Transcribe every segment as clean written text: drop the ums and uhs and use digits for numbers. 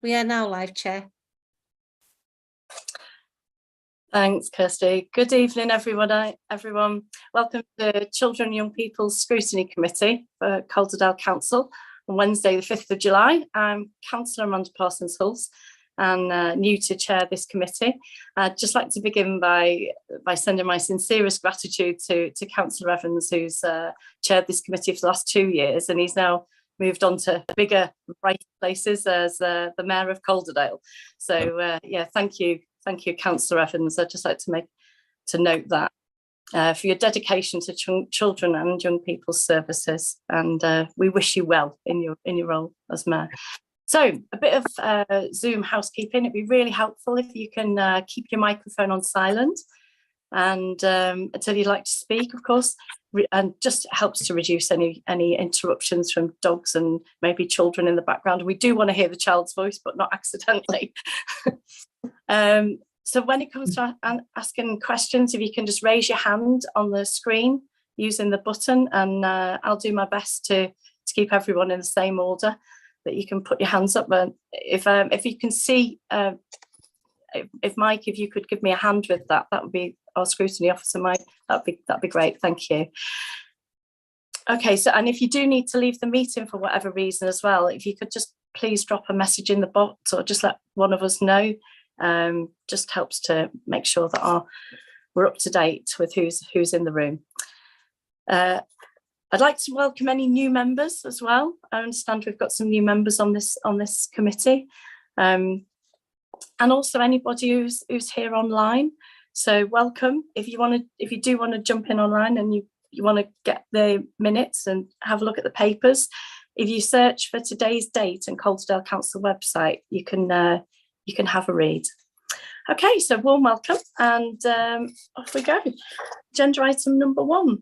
We are now live, Chair. Thanks, Kirsty. Good evening, everyone. Welcome to Children and Young People's Scrutiny Committee for Calderdale Council on Wednesday, the 5th of July. I'm Councillor Amanda Parsons-Hulse and new to chair this committee. I'd just like to begin by sending my sincerest gratitude to Councillor Evans, who's chaired this committee for the last 2 years, and he's now moved on to bigger, brighter places as the Mayor of Calderdale. So yeah, thank you, Councillor Evans. I'd just like to note that for your dedication to children and young people's services, and we wish you well in your role as Mayor. So a bit of Zoom housekeeping. It'd be really helpful if you can keep your microphone on silent and until you'd like to speak, of course, and just helps to reduce any interruptions from dogs and maybe children in the background. We do want to hear the child's voice, but not accidentally. So when it comes to asking questions, if you can just raise your hand on the screen using the button, and I'll do my best to keep everyone in the same order, that you can put your hands up. And if you can see, if Mike, if you could give me a hand with that would be our scrutiny officer, Mike. That'd be great. Thank you. Okay, so and if you do need to leave the meeting for whatever reason as well, if you could just please drop a message in the box or just let one of us know. Just helps to make sure that we're up to date with who's in the room. I'd like to welcome any new members as well. I understand we've got some new members on this committee, and also anybody who's here online. So welcome. If you do want to jump in online and you want to get the minutes and have a look at the papers, if you search for today's date and Calderdale Council website, you can have a read. Okay, so warm welcome, and off we go. Agenda item number 1,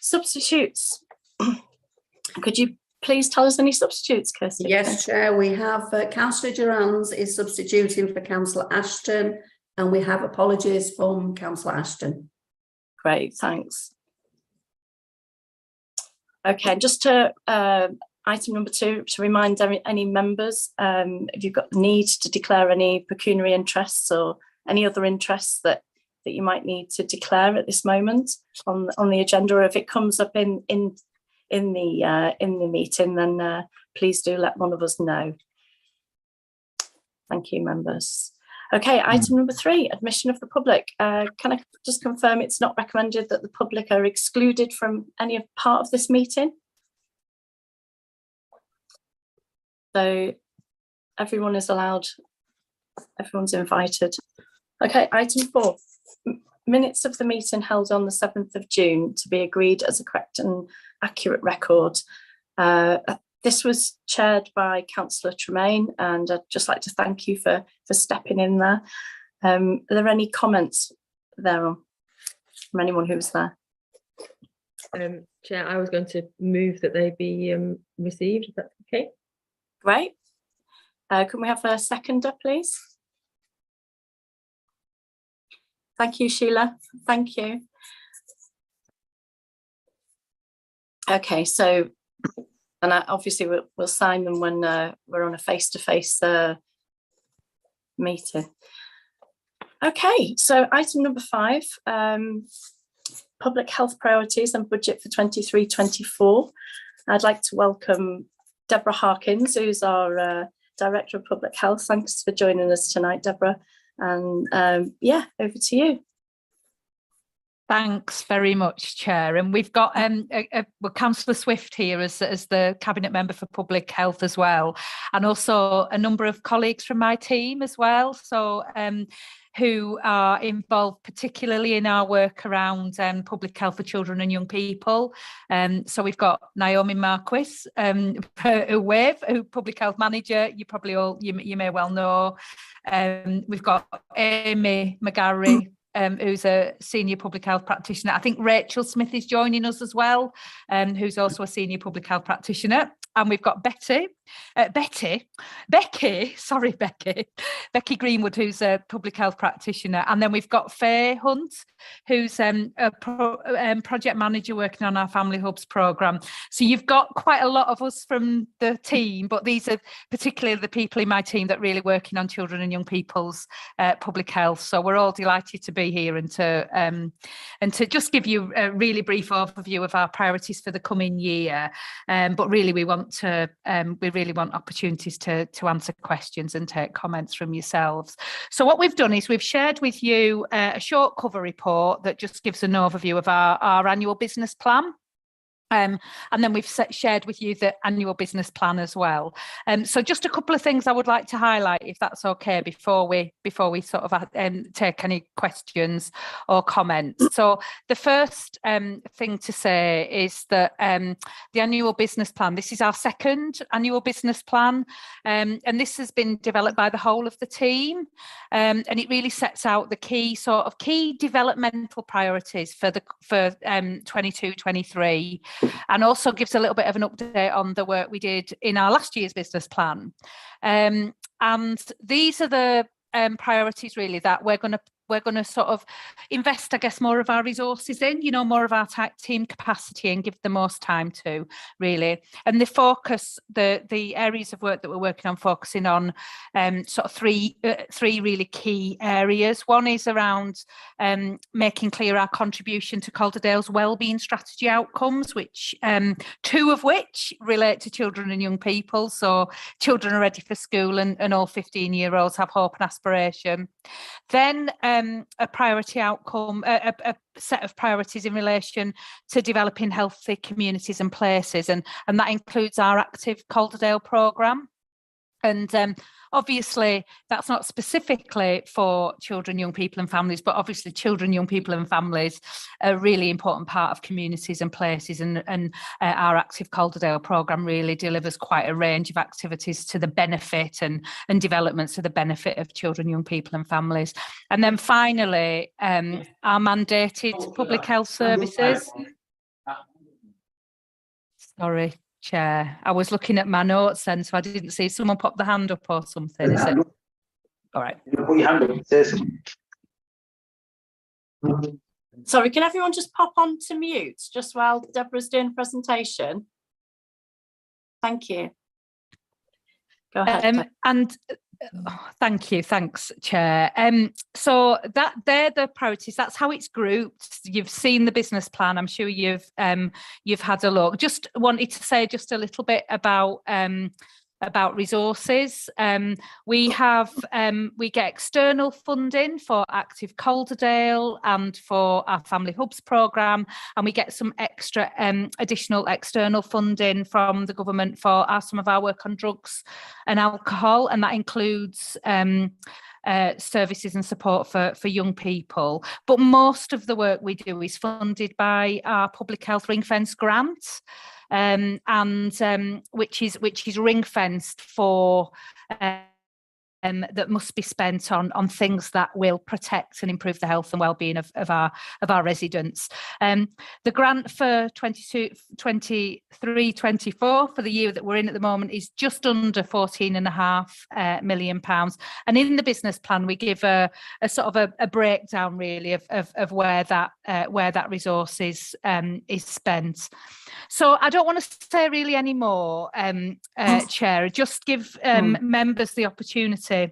substitutes. Could you please tell us any substitutes, Kirsty? Yes, Chair, we have Councillor Durans is substituting for Councillor Ashton, and we have apologies from Councillor Ashton. Great, thanks. Okay, just to item number 2, to remind any members, if you've got the need to declare any pecuniary interests or any other interests that you might need to declare at this moment on the agenda, or if it comes up in the meeting, then please do let one of us know. Thank you, members. Okay, item number 3, admission of the public. Can I just confirm it's not recommended that the public are excluded from any part of this meeting? So everyone is allowed, everyone's invited. Okay, item 4, minutes of the meeting held on the 7th of June to be agreed as a correct and accurate record. This was chaired by Councillor Tremaine, and I'd just like to thank you for stepping in there. Are there any comments there from anyone who was there? Chair, I was going to move that they be received, if that's okay. Great. Can we have a seconder, please? Thank you, Sheila. Thank you. Okay, so, and obviously we'll sign them when we're on a face-to-face meeting. Okay, so item number 5, public health priorities and budget for 23-24. I'd like to welcome Deborah Harkins, who's our Director of Public Health. Thanks for joining us tonight, Deborah. And yeah, over to you. Thanks very much, Chair. And we've got well, Councillor Swift here as the Cabinet Member for Public Health as well, and also a number of colleagues from my team as well, so who are involved particularly in our work around public health for children and young people. So we've got Naomi Marquis, who Public Health Manager, you probably all, you may well know. We've got Amy McGarry, who's a senior public health practitioner. I think Rachel Smith is joining us as well, who's also a senior public health practitioner. and we've got Becky Greenwood, who's a public health practitioner, and then we've got Faye Hunt, who's a project manager working on our Family Hubs programme. So you've got quite a lot of us from the team, but these are particularly the people in my team that are really working on children and young people's public health. So we're all delighted to be here and to just give you a really brief overview of our priorities for the coming year. But really, we really want opportunities to answer questions and take comments from yourselves. So what we've done is we've shared with you a short cover report that just gives an overview of our annual business plan. And then we've shared with you the annual business plan as well. So just a couple of things I would like to highlight, if that's okay, before we sort of take any questions or comments. So the first thing to say is that the annual business plan, this is our second annual business plan, and this has been developed by the whole of the team, and it really sets out the key developmental priorities for 22-23. And also gives a little bit of an update on the work we did in our last year's business plan. And these are the priorities really that we're going to sort of invest, I guess, more of our resources in, more of our team capacity and give the most time to, really. And the areas of work that we're working on, focusing on sort of three really key areas. One is around making clear our contribution to Calderdale's wellbeing strategy outcomes, which two of which relate to children and young people. So children are ready for school, and all 15-year-olds have hope and aspiration. Then a priority outcome, a set of priorities in relation to developing healthy communities and places, and that includes our active Calderdale programme. And obviously, that's not specifically for children, young people and families, but obviously children, young people and families are a really important part of communities and places. And our active Calderdale programme really delivers quite a range of activities to the benefit and developments to the benefit of children, young people and families. And then finally, our mandated public health services. Sorry, Chair, I was looking at my notes then, so I didn't see someone pop the hand up or something. Is it? All right. Put your hand up. Say something. Sorry, can everyone just pop on to mute just while Deborah's doing the presentation? Thank you. Go ahead. Thanks, Chair. So they're the priorities. That's how it's grouped. You've seen the business plan. I'm sure you've had a look. Just wanted to say just a little bit about resources. We get external funding for Active Calderdale and for our Family Hubs programme, and we get some extra additional external funding from the government for some of our work on drugs and alcohol, and that includes services and support for young people. But most of the work we do is funded by our public health ring fence grant. Which is ring fenced for that must be spent on things that will protect and improve the health and well-being of our residents. The grant for 23-24 for the year that we're in at the moment is just under £14.5 million. And in the business plan, we give a sort of a breakdown really of where that resource is spent. So I don't want to say really any more, Chair. Just give members the opportunity to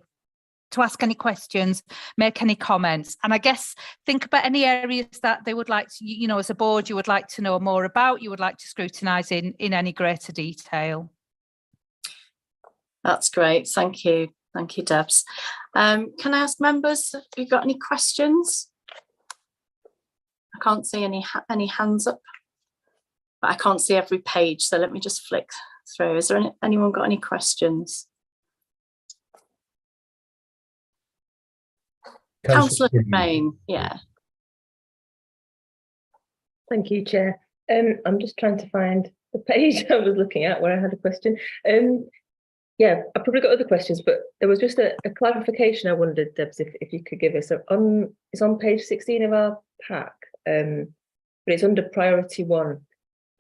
ask any questions, make any comments, and I guess think about any areas that they would like to, as a board, you would like to know more about, you would like to scrutinise in any greater detail. That's great. Thank you, Debs. Can I ask members if you've got any questions? I can't see any hands up, but I can't see every page, so let me just flick through. Is there anyone got any questions? Councillor Main, yeah. Thank you, Chair. I'm just trying to find the page I was looking at where I had a question. Yeah, I've probably got other questions, but there was just a clarification I wondered, Debs, if you could give us. So it's on page 16 of our pack, but it's under priority 1.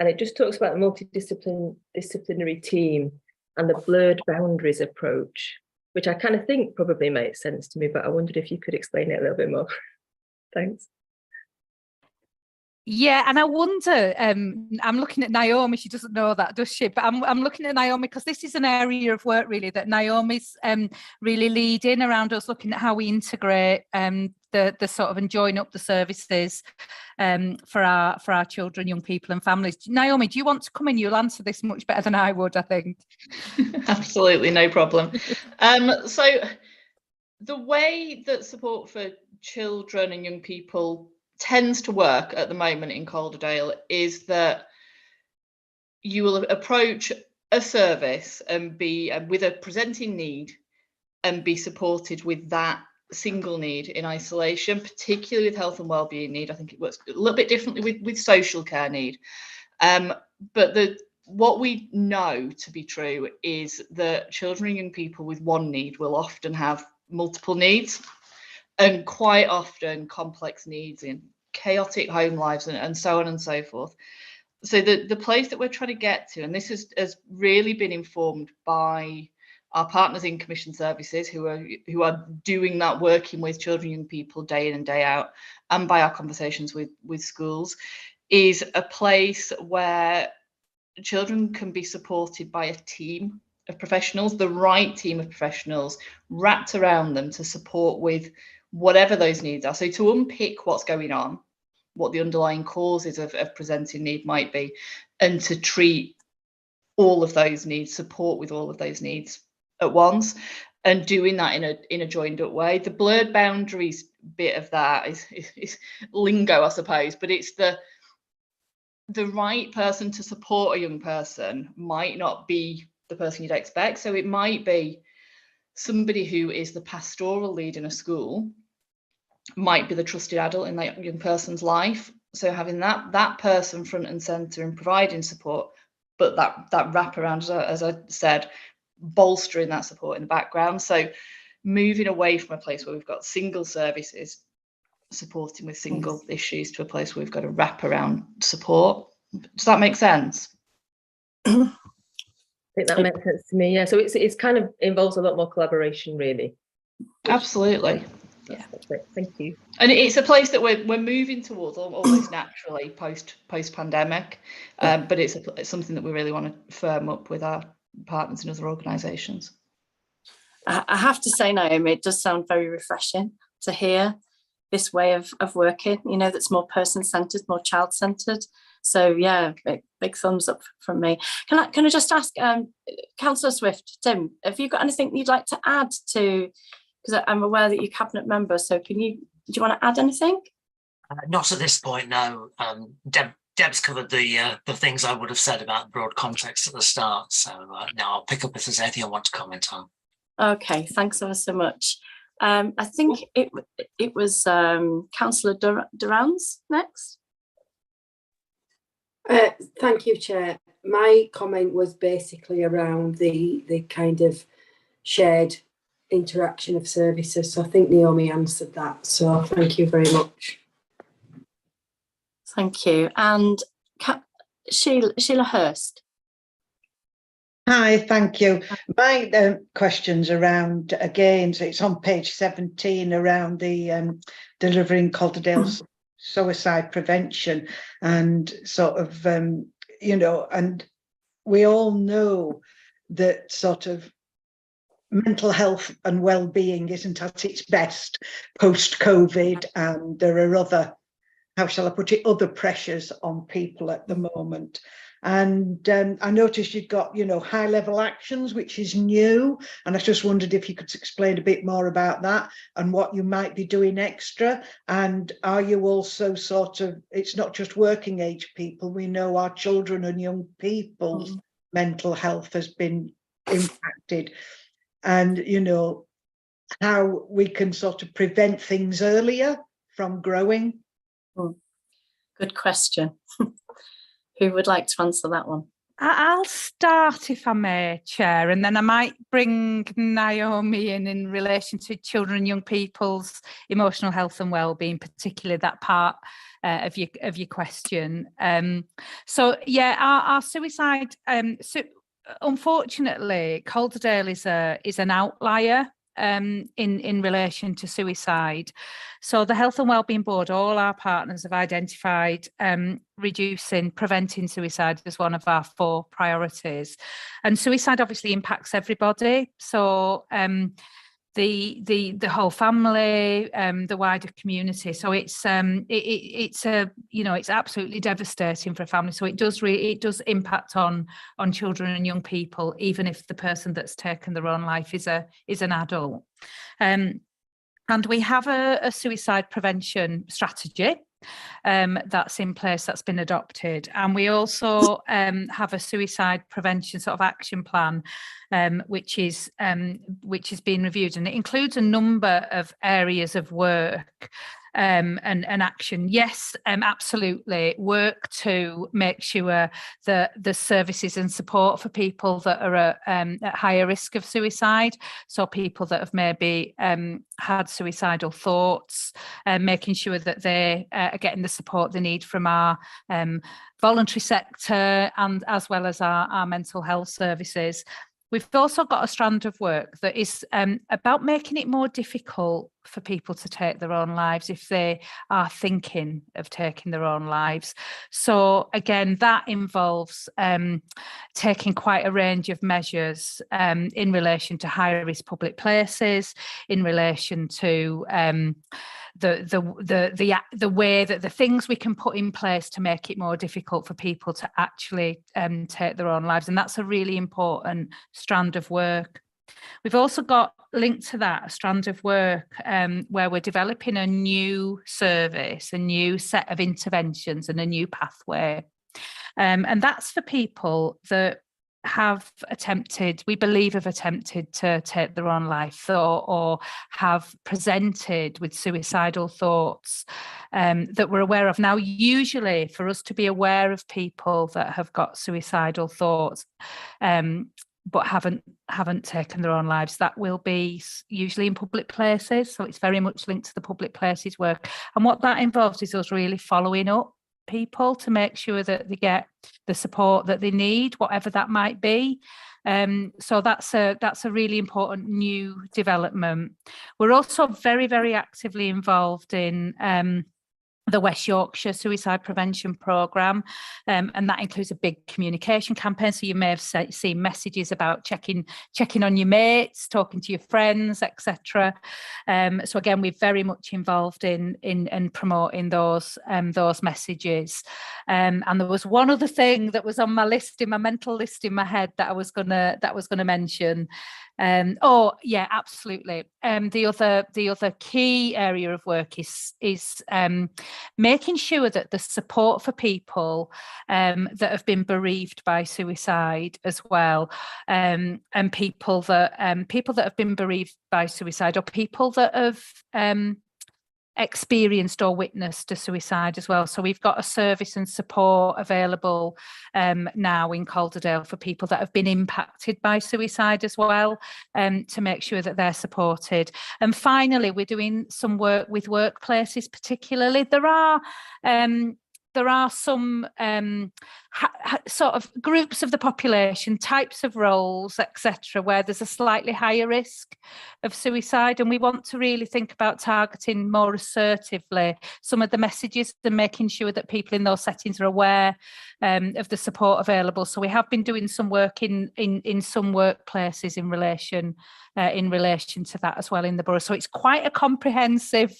and it just talks about the multidisciplinary team and the blurred boundaries approach, which I kind of think probably makes sense to me, but I wondered if you could explain it a little bit more. Thanks. Yeah, and I wonder, I'm looking at Naomi, she doesn't know that, does she? But I'm looking at Naomi because this is an area of work really that Naomi's really leading around us, looking at how we integrate the sort of and join up the services for our children, young people and families. Naomi, do you want to come in? You'll answer this much better than I would, I think. Absolutely, no problem. So the way that support for children and young people tends to work at the moment in Calderdale is that you will approach a service and be with a presenting need and be supported with that single need in isolation, particularly with health and wellbeing need. I think it works a little bit differently with social care need. But what we know to be true is that children and young people with one need will often have multiple needs, and quite often complex needs in chaotic home lives and so on and so forth. So the place that we're trying to get to, and this has really been informed by our partners in commission services who are doing that, working with children and young people day in and day out, and by our conversations with schools, is a place where children can be supported by a team of professionals, the right team of professionals wrapped around them to support with whatever those needs are. So to unpick what's going on, what the underlying causes of presenting need might be, and to treat all of those needs, support with all of those needs at once, and doing that in a joined up way. The blurred boundaries bit of that is lingo, I suppose, but it's the right person to support a young person might not be the person you'd expect. So it might be somebody who is the pastoral lead in a school, might be the trusted adult in that young person's life. So having that person front and centre and providing support, but that wraparound, as I said, bolstering that support in the background. So moving away from a place where we've got single services supporting with single issues to a place where we've got a wraparound support. Does that make sense? I think that makes sense to me. Yeah, so it's kind of involves a lot more collaboration, really. Absolutely. Yeah, that's great. Thank you. And it's a place that we're moving towards almost naturally post pandemic, but it's something that we really want to firm up with our partners in other organisations. I have to say, Naomi, it does sound very refreshing to hear this way of working, you know, that's more person-centred, more child-centred. So yeah, big thumbs up from me. Can I just ask, Councillor Swift, Tim, have you got anything you'd like to add to, because I'm aware that you're cabinet member, so do you want to add anything? Not at this point, no. Deb's covered the things I would have said about the broad context at the start, so now I'll pick up if there's anything I want to comment on. Okay, thanks ever so much. I think it was Councillor Durans next. Thank you, Chair. My comment was basically around the kind of shared interaction of services. So I think Naomi answered that. So thank you very much. Thank you. And Sheila Hurst. Hi, thank you. My question's around, again, so it's on page 17, around the delivering Calderdale suicide prevention, and sort of, you know, and we all know that sort of mental health and well-being isn't at its best post-COVID, and there are other, how shall I put it, other pressures on people at the moment. And I noticed you've got, you know, high-level actions, which is new, and I just wondered if you could explain a bit more about that and what you might be doing extra. And are you also sort of, it's not just working age people, we know our children and young people's mental health has been impacted, and, you know, how we can sort of prevent things earlier from growing. Good question. Who would like to answer that one? I'll start, if I may, Chair, and then I might bring Naomi in relation to children and young people's emotional health and well-being, particularly that part of your question. So yeah, our suicide. Unfortunately, Calderdale is an outlier in relation to suicide. So the Health and Wellbeing Board, all our partners have identified preventing suicide as one of our 4 priorities. And suicide obviously impacts everybody. So the whole family, the wider community. So it's absolutely devastating for a family. So it does impact on children and young people, even if the person that's taken their own life is an adult. And we have a suicide prevention strategy that's in place, that's been adopted, and we also have a suicide prevention sort of action plan which is being reviewed, and it includes a number of areas of work and action. Yes, absolutely, work to make sure that the services and support for people that are at higher risk of suicide, so people that have maybe had suicidal thoughts, making sure that they are getting the support they need from our voluntary sector and as well as our mental health services. We've also got a strand of work that is about making it more difficult for people to take their own lives if they are thinking of taking their own lives. So again, that involves taking quite a range of measures in relation to high-risk public places, in relation to the way that the things we can put in place to make it more difficult for people to actually take their own lives. And that's a really important strand of work. We've also got linked to that a strand of work where we're developing a new service, a new set of interventions and a new pathway. And that's for people that we believe have attempted to take their own life or have presented with suicidal thoughts that we're aware of. Now, usually for us to be aware of people that have got suicidal thoughts but haven't taken their own lives, that will be usually in public places. So it's very much linked to the public places work. And what that involves is us really following up people to make sure that they get the support that they need, whatever that might be. So that's a really important new development. We're also very, very actively involved in the West Yorkshire Suicide Prevention Programme, and that includes a big communication campaign. So you may have seen messages about checking on your mates, talking to your friends, etc. So again, we're very much involved in promoting those messages. And there was one other thing that was on my list, in my mental list in my head, that I was gonna mention. Oh yeah, absolutely. The other key area of work is making sure that the support for people that have been bereaved by suicide as well, and people that have been bereaved by suicide, or people that have experienced or witnessed a suicide as well. So we've got a service and support available now in Calderdale for people that have been impacted by suicide as well, to make sure that they're supported. And finally, we're doing some work with workplaces particularly. There are some sort of groups of the population, types of roles, etc., where there's a slightly higher risk of suicide, and we want to really think about targeting more assertively some of the messages and making sure that people in those settings are aware of the support available. So we have been doing some work in some workplaces in relation to that as well in the borough. So it's quite a comprehensive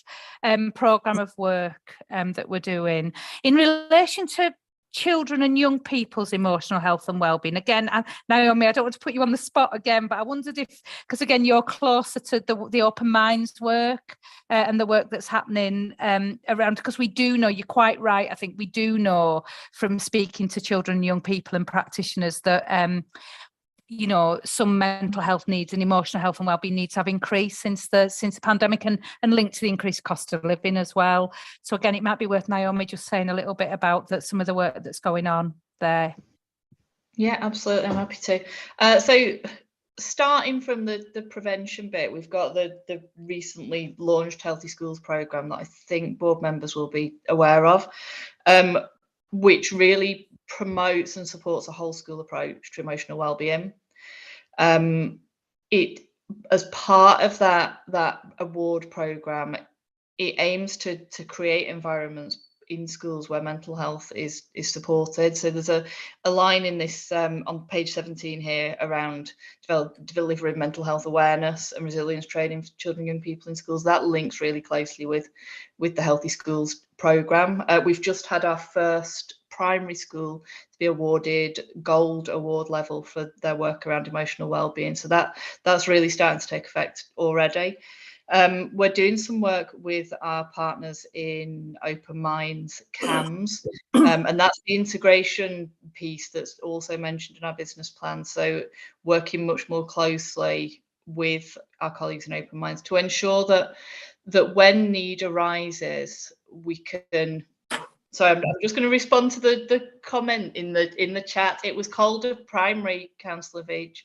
programme of work that we're doing. In relation to children and young people's emotional health and well-being, again, Naomi, I don't want to put you on the spot again, but I wondered if, because again, you're closer to the Open Minds work and the work that's happening around, because we do know, you're quite right, I think we do know from speaking to children and young people and practitioners that some mental health needs and emotional health and wellbeing needs have increased since the pandemic, and linked to the increased cost of living as well. So again, it might be worth Naomi just saying a little bit about some of the work that's going on there. Yeah, absolutely. I'm happy to. So starting from the prevention bit, we've got the recently launched Healthy Schools programme that I think board members will be aware of, which really promotes and supports a whole school approach to emotional wellbeing. It, as part of that award programme, it aims to create environments in schools where mental health is supported. So there's a line in this on page 17 here around delivering mental health awareness and resilience training for children and young people in schools. That links really closely with the Healthy Schools programme. We've just had our first primary school to be awarded gold award level for their work around emotional wellbeing. So that's really starting to take effect already. We're doing some work with our partners in Open Minds CAMS, and that's the integration piece that's also mentioned in our business plan. So working much more closely with our colleagues in Open Minds to ensure that when need arises, we can. So I'm just going to respond to the comment in the chat. It was Calder Primary, Councillor Veitch.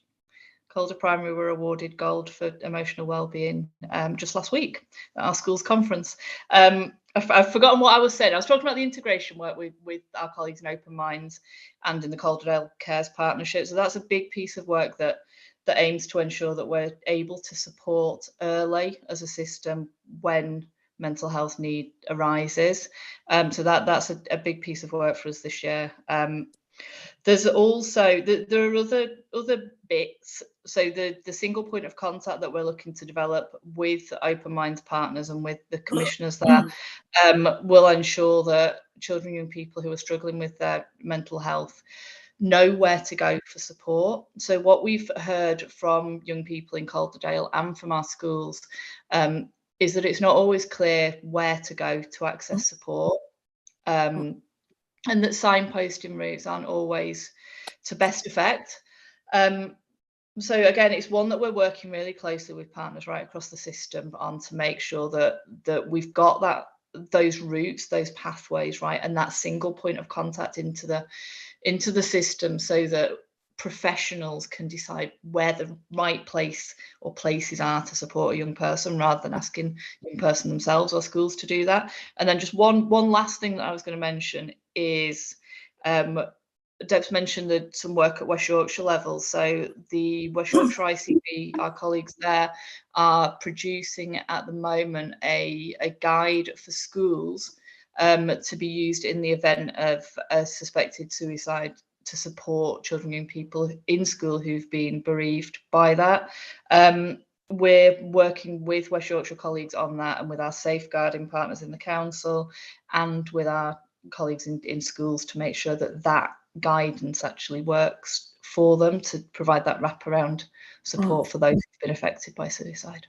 Calder Primary were awarded gold for emotional wellbeing just last week at our school's conference. I've forgotten what I was saying. I was talking about the integration work with our colleagues in Open Minds and in the Calderdale Cares Partnership. So that's a big piece of work that aims to ensure that we're able to support early as a system when mental health need arises. So that's a big piece of work for us this year. There's also there are other bits. So the single point of contact that we're looking to develop with Open Minds partners and with the commissioners there will ensure that children and young people who are struggling with their mental health know where to go for support. So what we've heard from young people in Calderdale and from our schools is that it's not always clear where to go to access support. And that signposting routes aren't always to best effect. So again, it's one that we're working really closely with partners right across the system on to make sure that we've got those routes, those pathways right, and that single point of contact into the system, so that professionals can decide where the right place or places are to support a young person, rather than asking a young person themselves or schools to do that. And then just one last thing that I was going to mention is Deb's mentioned some work at West Yorkshire level. So the West Yorkshire ICB, our colleagues there, are producing at the moment a guide for schools to be used in the event of a suspected suicide, to support children and young people in school who've been bereaved by that. We're working with West Yorkshire colleagues on that, and with our safeguarding partners in the council and with our colleagues in schools, to make sure that guidance actually works for them, to provide that wraparound support for those who've been affected by suicide.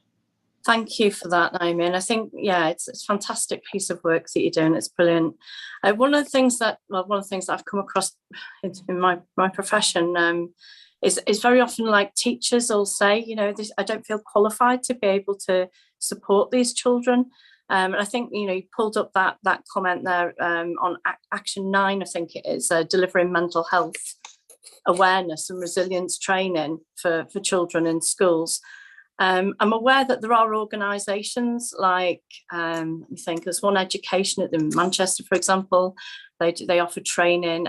Thank you for that, Naomi. And I think, yeah, it's a fantastic piece of work that you're doing. It's brilliant. One of the things that I've come across in my profession is very often, like, teachers will say, you know, I don't feel qualified to be able to support these children. And I think, you know, you pulled up that comment there on Action 9, I think it is, delivering mental health awareness and resilience training for children in schools. I'm aware that there are organisations like, let me think, there's One Education in Manchester, for example. They offer training.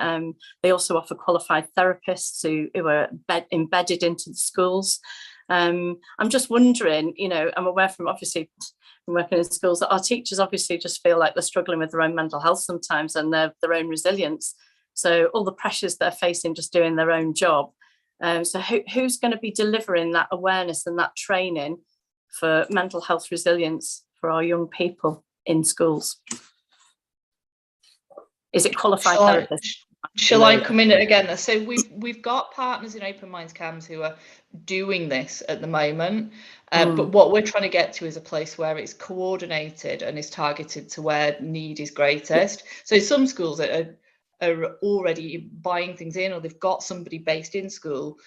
They also offer qualified therapists who are embedded into the schools. I'm just wondering, you know, I'm aware from obviously working in schools that our teachers obviously just feel like they're struggling with their own mental health sometimes and their own resilience. So all the pressures they're facing just doing their own job. So who's going to be delivering that awareness and that training for mental health resilience for our young people in schools? Is it qualified therapists? Shall I come in again? So we've got partners in Open Minds CAMS who are doing this at the moment, but what we're trying to get to is a place where it's coordinated and is targeted to where need is greatest. So some schools are already buying things in, or they've got somebody based in school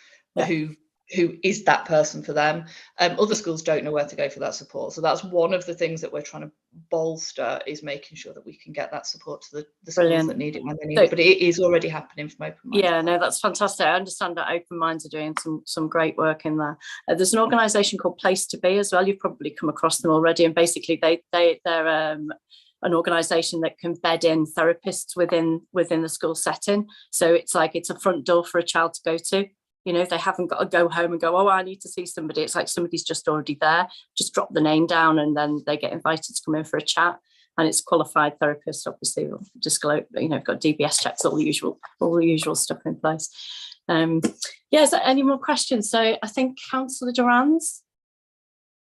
who who is that person for them. Other schools don't know where to go for that support. So that's one of the things that we're trying to bolster, is making sure that we can get that support to the schools Brilliant. that need it when they need it. But it is already happening from Open Minds. Yeah, no, that's fantastic. I understand that Open Minds are doing some great work in there. There's an organisation called Place to Be as well. You've probably come across them already. And basically they're an organisation that can bed in therapists within the school setting. So it's like it's a front door for a child to go to. You know, they haven't got to go home and go, oh, I need to see somebody. It's like somebody's just already there. Just drop the name down and then they get invited to come in for a chat. And it's qualified therapists, obviously, disclose, you know, got DBS checks, all the usual stuff in place. Yeah, is there any more questions? So I think Councillor Durans,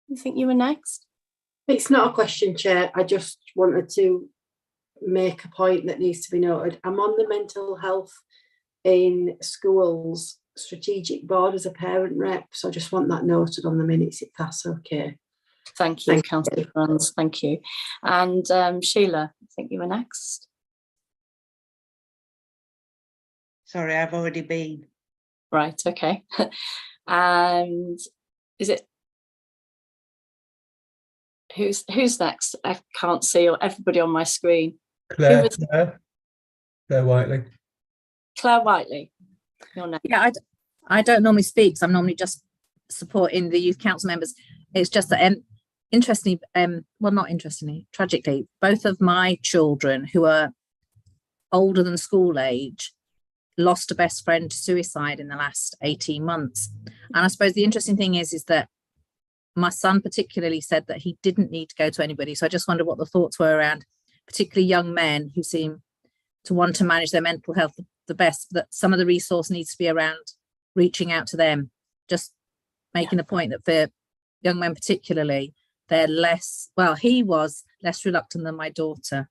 you think you were next? It's not a question, Chair. I just wanted to make a point that needs to be noted. I'm on the mental health in schools strategic board as a parent rep, so I just want that noted on the minutes, if that's okay. Thank you, Councillor Durans. Thank you. And Sheila, I think you were next. Sorry, I've already been. Right, okay. And is it who's next? I can't see everybody on my screen. Claire Whiteley. Claire Whiteley, you're next. Yeah, I don't normally speak, so I'm normally just supporting the youth council members. It's just that interestingly, well, not interestingly, tragically, both of my children who are older than school age lost a best friend to suicide in the last 18 months. And I suppose the interesting thing is that my son particularly said that he didn't need to go to anybody. So I just wonder what the thoughts were around particularly young men who seem to want to manage their mental health the best, that some of the resource needs to be around reaching out to them. Just making a point that for young men particularly, they're less, well, he was less reluctant than my daughter.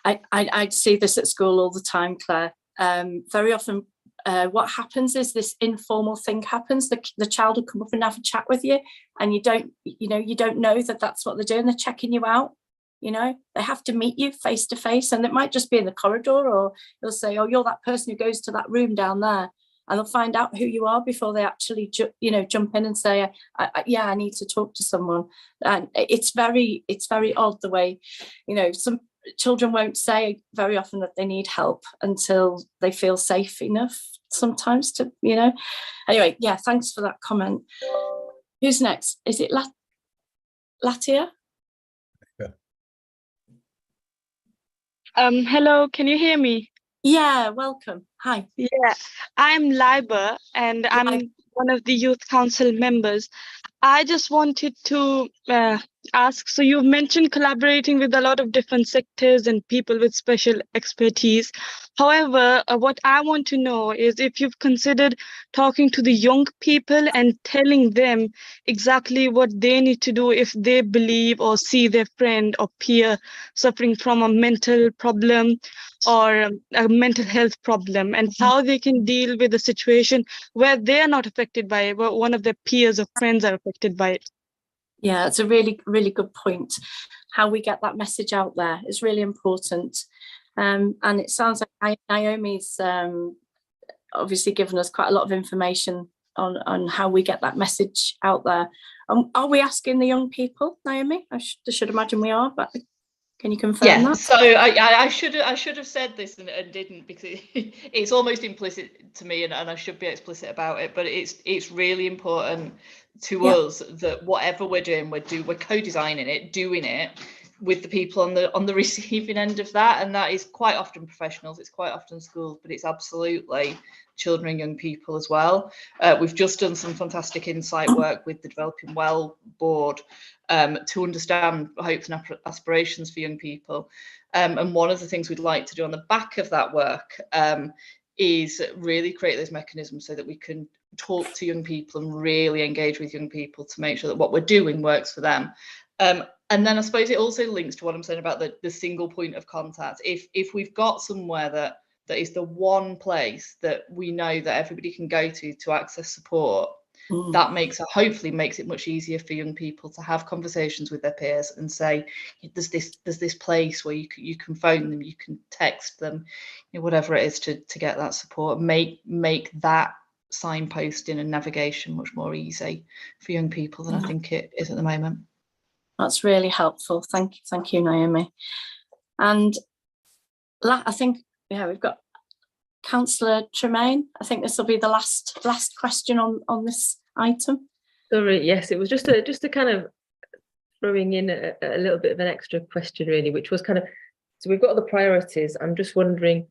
I see this at school all the time, Claire. Very often what happens is this informal thing happens. The child will come up and have a chat with you, and you don't know that that's what they're doing. They're checking you out. You know, they have to meet you face to face, and it might just be in the corridor, or they'll say, oh, you're that person who goes to that room down there, and they'll find out who you are before they actually jump in and say, yeah, I need to talk to someone. And it's very odd the way, you know, some children won't say very often that they need help until they feel safe enough sometimes to, you know. Anyway, yeah, thanks for that comment. Who's next? Is it Latia? Hello, can you hear me? Yeah, welcome. Hi. Yeah, I'm Liber and I'm one of the youth council members. I just wanted to ask, so you've mentioned collaborating with a lot of different sectors and people with special expertise. However, what I want to know is if you've considered talking to the young people and telling them exactly what they need to do if they believe or see their friend or peer suffering from a mental problem or a mental health problem, and how they can deal with a situation where they are not affected by it, but one of their peers or friends are affected by it. Yeah, it's a really, really good point. How we get that message out there is really important. And it sounds like Naomi's obviously given us quite a lot of information on how we get that message out there. Are we asking the young people, Naomi? I should imagine we are, but can you confirm that? So I should have said this and didn't, because it's almost implicit to me, and I should be explicit about it. But it's really important to us that whatever we're doing, we're co-designing it, doing it with the people on the receiving end of that, and that is quite often professionals, it's quite often schools, but it's absolutely children and young people as well. We've just done some fantastic insight work with the Developing Well board to understand hopes and aspirations for young people, and one of the things we'd like to do on the back of that work is really create those mechanisms so that we can talk to young people and really engage with young people to make sure that what we're doing works for them. And then I suppose it also links to what I'm saying about the single point of contact. If we've got somewhere that is the one place that we know that everybody can go to access support, that hopefully makes it much easier for young people to have conversations with their peers and say, there's this place where you can phone them, you can text them, whatever it is to get that support. Make that signposting and navigation much more easy for young people than I think it is at the moment. That's really helpful. Thank you, Naomi. And I think, yeah, we've got Councillor Tremaine. I think this will be the last question on this item. Sorry, yes, it was just a kind of throwing in a little bit of an extra question, really, which was kind of, so we've got the priorities. I'm just wondering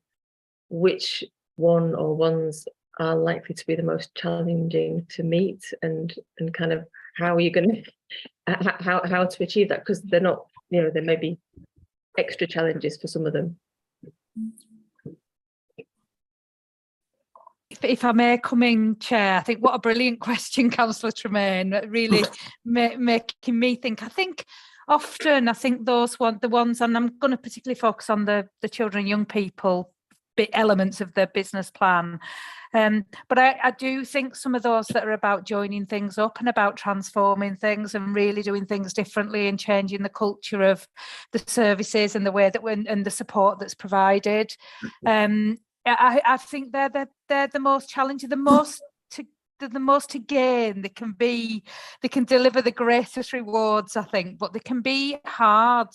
which one or ones are likely to be the most challenging to meet, and kind of how are you going to how to achieve that, because they're not, you know, there may be extra challenges for some of them. If I may come in, Chair, I think what a brilliant question, Councillor Tremaine, really making me think. I think often, the ones, and I'm going to particularly focus on the children and young people elements of the business plan. But I do think some of those that are about joining things up and about transforming things and really doing things differently and changing the culture of the services and the way that and the support that's provided. I think they're the most challenging, the most to gain. They can deliver the greatest rewards, I think, but they can be hard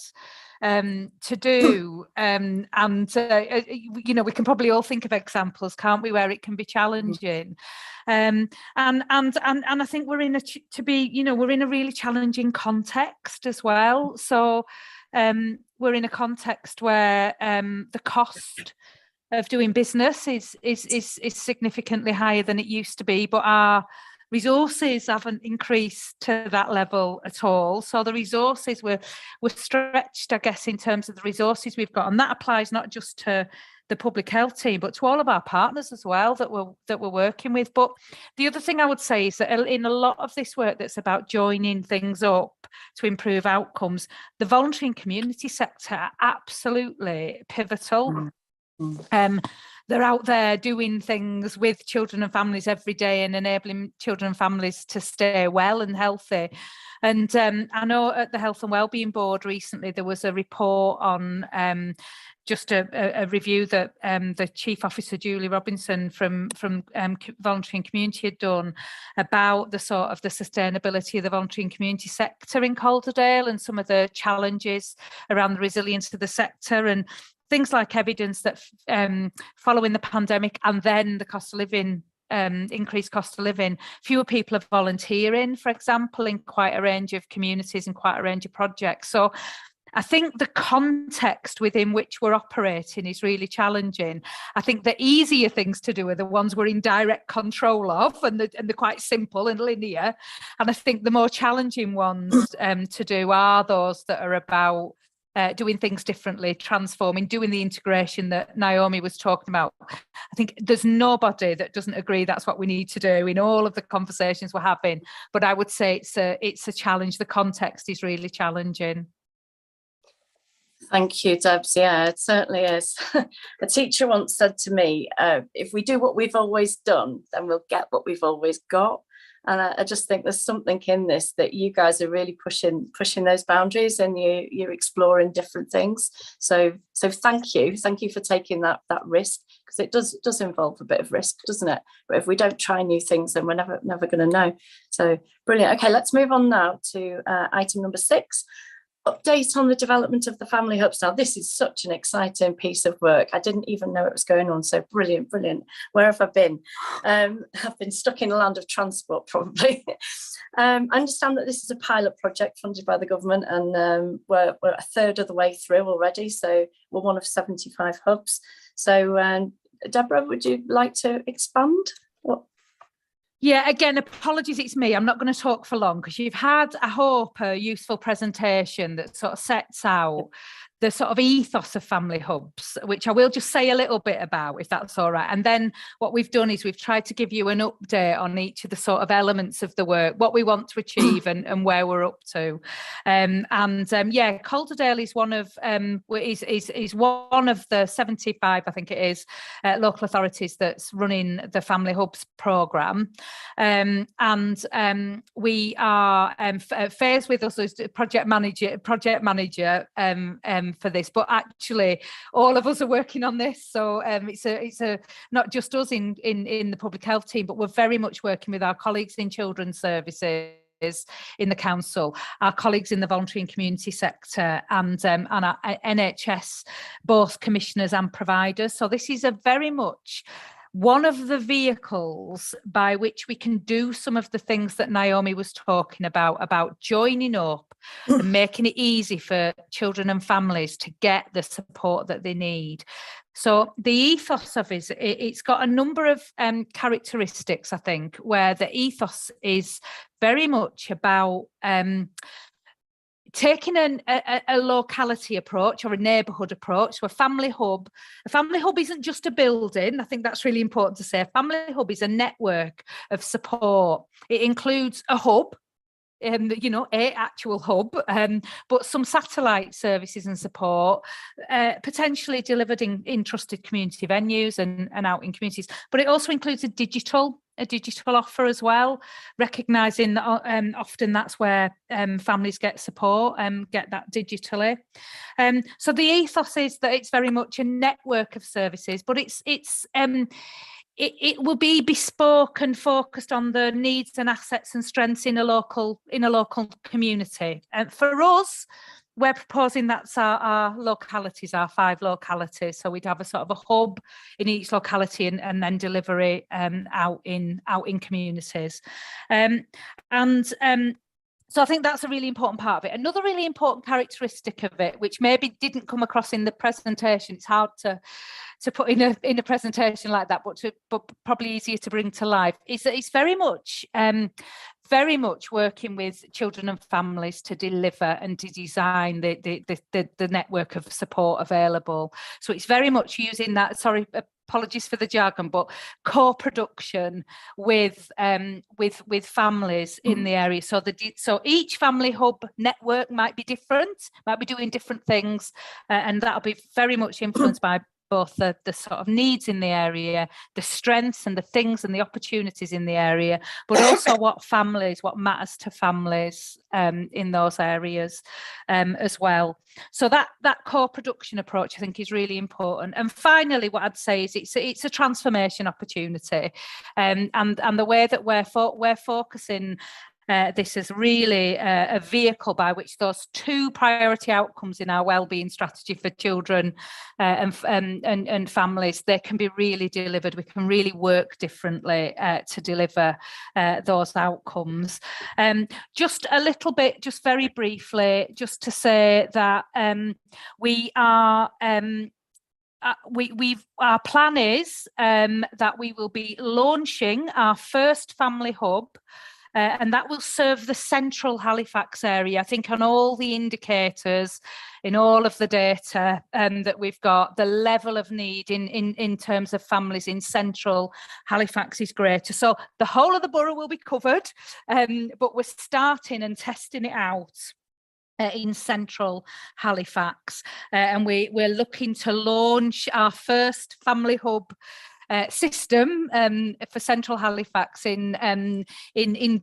to do, and you know, we can probably all think of examples, can't we, where it can be challenging, and I think we're in a really challenging context as well. So we're in a context where the cost of doing business is significantly higher than it used to be, but our resources haven't increased to that level at all. So the resources we're stretched, I guess, in terms of the resources we've got, and that applies not just to the public health team, but to all of our partners as well that we're working with. But the other thing I would say is that in a lot of this work that's about joining things up to improve outcomes, the voluntary and community sector are absolutely pivotal. They're out there doing things with children and families every day and enabling children and families to stay well and healthy. And I know at the Health and Wellbeing Board recently there was a report on just a review that the Chief Officer Julie Robinson from Voluntary and Community had done about the sort of the sustainability of the voluntary and community sector in Calderdale and some of the challenges around the resilience of the sector, and things like evidence that following the pandemic and then the cost of living, increased cost of living, fewer people are volunteering, for example, in quite a range of communities and quite a range of projects. So I think the context within which we're operating is really challenging. I think the easier things to do are the ones we're in direct control of, and they're quite simple and linear. And I think the more challenging ones to do are those that are about doing things differently, transforming, doing the integration that Naomi was talking about. I think there's nobody that doesn't agree that's what we need to do in all of the conversations we're having. But I would say it's a challenge. The context is really challenging. Thank you, Debs. Yeah, it certainly is. A teacher once said to me, if we do what we've always done, then we'll get what we've always got. And I just think there's something in this that you guys are really pushing those boundaries, and you're exploring different things. So thank you for taking that risk, because it does involve a bit of risk, doesn't it? But if we don't try new things, then we're never going to know. So brilliant. Okay, let's move on now to item number 6. Update on the development of the family hubs. Now, this is such an exciting piece of work. I didn't even know it was going on. So brilliant. Where have I been? I've been stuck in a land of transport, probably. I understand that this is a pilot project funded by the government, and we're a third of the way through already. So we're one of 75 hubs. So Deborah, would you like to expand? Yeah, again, apologies, it's me. I'm not going to talk for long because you've had, I hope, a useful presentation that sort of sets out the sort of ethos of family hubs, which I will just say a little bit about, if that's all right. And then what we've done is we've tried to give you an update on each of the sort of elements of the work, what we want to achieve and where we're up to. Yeah, Calderdale is one of is one of the 75, I think it is, local authorities that's running the Family Hubs programme. We are Fair's with us as project manager for this, but actually all of us are working on this. So it's a not just us in the public health team, but we're very much working with our colleagues in children's services in the council, our colleagues in the voluntary and community sector, and our NHS, both commissioners and providers. So this is a very much one of the vehicles by which we can do some of the things that Naomi was talking about joining up and making it easy for children and families to get the support that they need. So the ethos of it's got a number of characteristics, I think, where the ethos is very much about taking a locality approach or a neighbourhood approach to a family hub. A family hub isn't just a building. I think that's really important to say. A family hub is a network of support. It includes a hub, a actual hub, but some satellite services and support, potentially delivered in trusted community venues and out in communities. But it also includes a digital offer as well, recognising that often that's where families get support and get that digitally. So the ethos is that it's very much a network of services, but it will be bespoke and focused on the needs and assets and strengths in a local community. And for us, we're proposing that's our localities, our 5 localities. So we'd have a sort of a hub in each locality and then delivery out in communities. So I think that's a really important part of it. Another really important characteristic of it, which maybe didn't come across in the presentation, it's hard to put in a presentation like that, but probably easier to bring to life, is that it's very much working with children and families to deliver and to design the network of support available. So it's very much using that, apologies for the jargon, but co-production with families in the area. So each family hub network might be different, might be doing different things, and that'll be very much influenced by both the sort of needs in the area, the strengths and the things and the opportunities in the area, but also what matters to families in those areas as well. So that co-production approach, I think, is really important. And finally, what I'd say is it's a transformation opportunity, and the way that we're focusing this is really a vehicle by which those 2 priority outcomes in our wellbeing strategy for children and families, they can be really delivered. We can really work differently to deliver those outcomes. Just a little bit, just very briefly, just to say that we are our plan is that we will be launching our first family hub. And that will serve the central Halifax area. I think on all the indicators, in all of the data that we've got, the level of need in terms of families in central Halifax is greater. So the whole of the borough will be covered, but we're starting and testing it out in central Halifax. And we're looking to launch our first family hub system for central Halifax in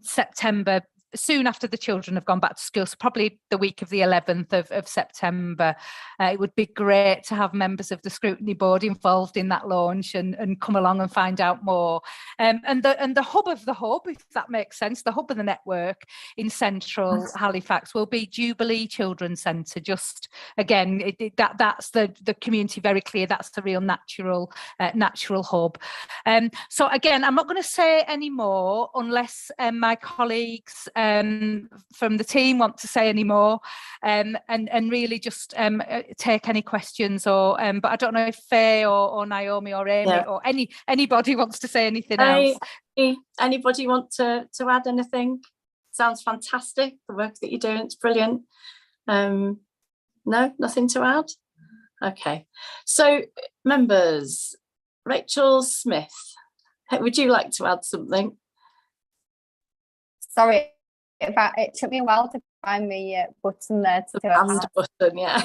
September, soon after the children have gone back to school, so probably the week of the 11th of September. It would be great to have members of the Scrutiny Board involved in that launch and come along and find out more. And the hub of the hub, if that makes sense, the hub of the network in central Halifax will be Jubilee Children's Centre. Just again, that's the community very clear. That's the real natural hub. So again, I'm not going to say any more unless my colleagues from the team want to say any more, and really just take any questions, or but I don't know if Faye or Naomi or Amy or anybody wants to say anything else. Anybody want to add anything? Sounds fantastic, the work that you're doing, it's brilliant. No, nothing to add? Okay, so members, Rachel Smith, would you like to add something? Sorry, it took me a while to find the button there. The hand button, yeah.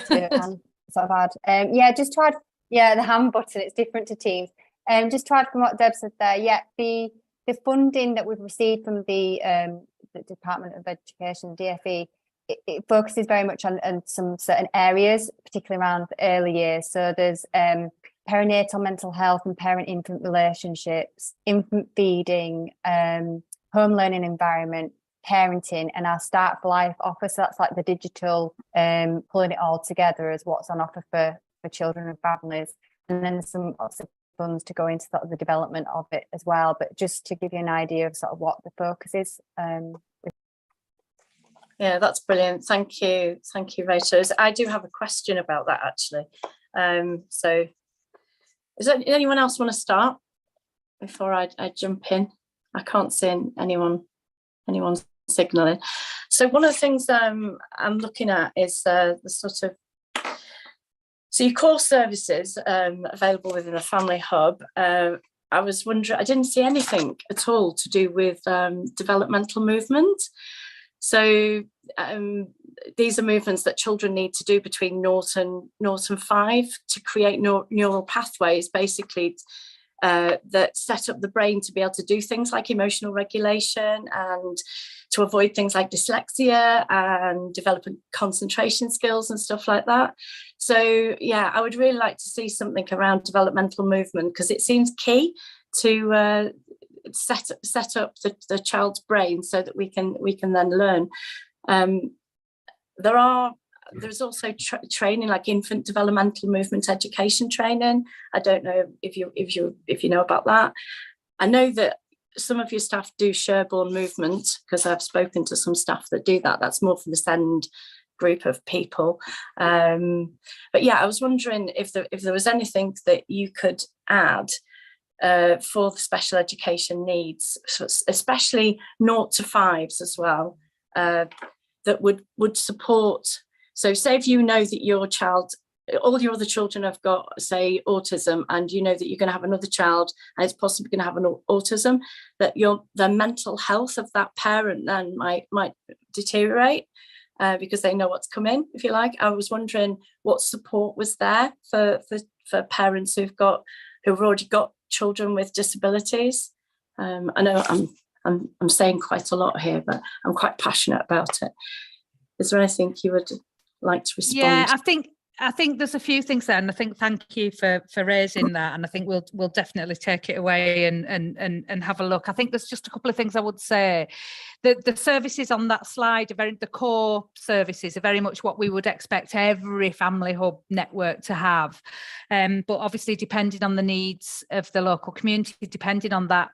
So I've had, just to add, the hand button, it's different to Teams. Just to add from what Deb said there, the funding that we've received from the Department of Education, DFE, it focuses very much on some certain areas, particularly around the early years. So there's perinatal mental health and parent-infant relationships, infant feeding, home learning environment, parenting, and our Start for Life offer. So that's like the digital, pulling it all together as what's on offer for children and families. And then there's some lots of funds to go into sort of the development of it as well. But just to give you an idea of sort of what the focus is. Yeah, that's brilliant. Thank you, Rachel. I do have a question about that actually. So, does anyone else want to start before I jump in? I can't see anyone signalling. So one of the things I'm looking at is the sort of, so your core services available within the Family Hub. I was wondering, I didn't see anything at all to do with developmental movement. So these are movements that children need to do between 0 and 5 to create neural pathways, basically, that set up the brain to be able to do things like emotional regulation and to avoid things like dyslexia and develop concentration skills and stuff like that. So yeah, I would really like to see something around developmental movement, because it seems key to set up the child's brain so that we can then learn. There's also training like infant developmental movement education training. I don't know if you know about that. I know that some of your staff do Sherborne movement, because I've spoken to some staff that do that. That's more for the SEND group of people. But yeah, I was wondering if there was anything that you could add for the special education needs, especially 0 to 5s as well, that would support. So say if you know that your child, all your other children have got, say, autism, and you know that you're going to have another child and it's possibly going to have an autism, that the mental health of that parent then might deteriorate because they know what's coming, if you like. I was wondering what support was there for parents who've already got children with disabilities. I know I'm saying quite a lot here, but I'm quite passionate about it. Is there anything you would like to respond? Yeah, I think there's a few things there, and I think thank you for raising that, and I think we'll definitely take it away and have a look. I think there's just a couple of things I would say. The services on that slide the core services are very much what we would expect every Family Hub network to have, but obviously depending on the needs of the local community, depending on that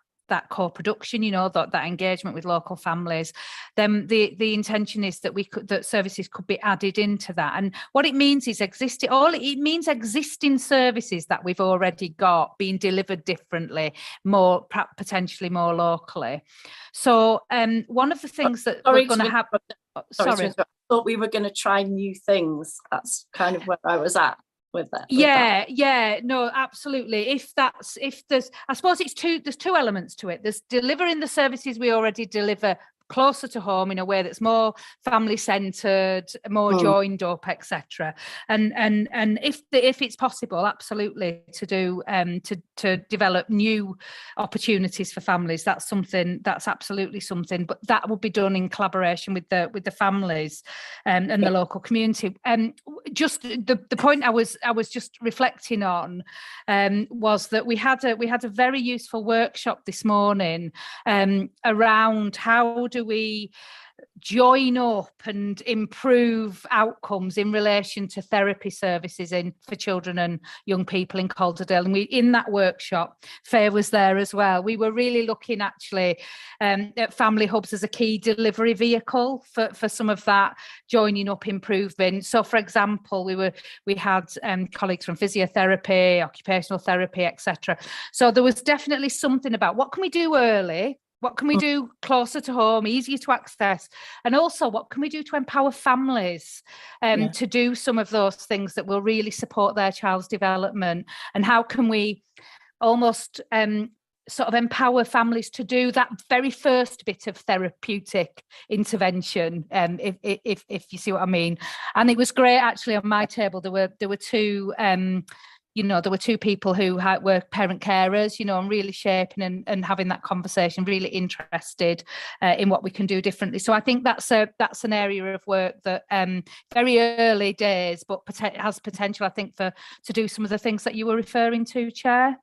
core production, that engagement with local families, then the intention is that services could be added into that. And what it means is it means existing services that we've already got being delivered differently, potentially more locally. So one of the things that we're going to have. Sorry, I thought we were going to try new things. That's kind of where I was at. With that. Yeah, no, absolutely. I suppose there's two elements to it. There's delivering the services we already deliver closer to home in a way that's more family centred, more joined up, etc. And if it's possible, absolutely, to do to develop new opportunities for families, that's absolutely something. But that will be done in collaboration with the families and the local community. Just the point I was just reflecting on was that we had a very useful workshop this morning around how do we join up and improve outcomes in relation to therapy services for children and young people in Calderdale. And in that workshop, Faye was there as well. We were really looking actually at Family Hubs as a key delivery vehicle for some of that joining up improvement. So for example, we had colleagues from physiotherapy, occupational therapy, etc. So there was definitely something about what can we do early. What can we do closer to home, easier to access? And also, what can we do to empower families to do some of those things that will really support their child's development? And how can we almost sort of empower families to do that very first bit of therapeutic intervention, if you see what I mean? And it was great, actually, on my table, there were two you know, there were two people who were parent carers, you know, and really shaping and having that conversation, really interested in what we can do differently. So I think that's an area of work that very early days, but has potential, I think, to do some of the things that you were referring to, Chair.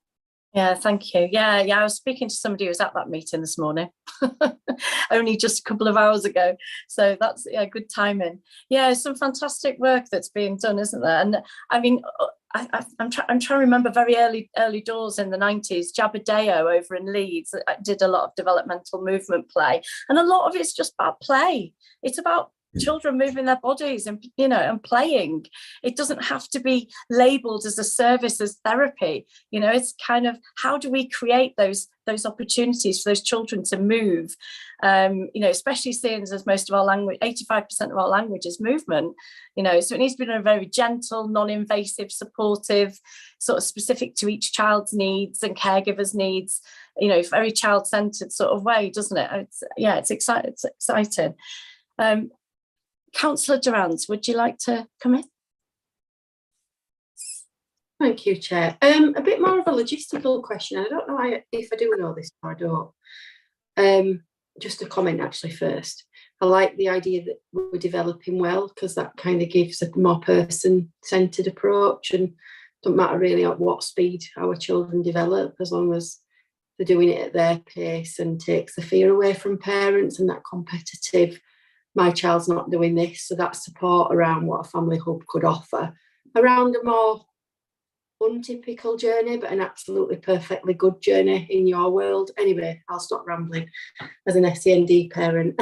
Yeah, thank you. Yeah, I was speaking to somebody who was at that meeting this morning, only just a couple of hours ago. So that's good timing. Yeah, some fantastic work that's being done, isn't there? And I mean, I'm trying to remember very early doors in the 90s. Jabadeo over in Leeds did a lot of developmental movement play, and a lot of it's just about play. It's about children moving their bodies and, you know, and playing. It doesn't have to be labelled as a service, as therapy. You know, it's kind of, how do we create those opportunities for those children to move? You know, especially seeing as most of our language, 85% of our language is movement. You know, so it needs to be in a very gentle, non-invasive, supportive, sort of specific to each child's needs and caregivers' needs. You know, very child-centred sort of way, doesn't it? It's exciting. It's exciting. Councillor Durand, would you like to come in? Thank you, Chair. A bit more of a logistical question. I don't know if I do know this or I don't. Just a comment actually first. I like the idea that we're developing well, because that kind of gives a more person-centred approach, and don't matter really at what speed our children develop, as long as they're doing it at their pace and takes the fear away from parents and that competitive, my child's not doing this. So that support around what a family hub could offer around a more untypical journey, but an absolutely perfectly good journey in your world. Anyway, I'll stop rambling as an SEND parent.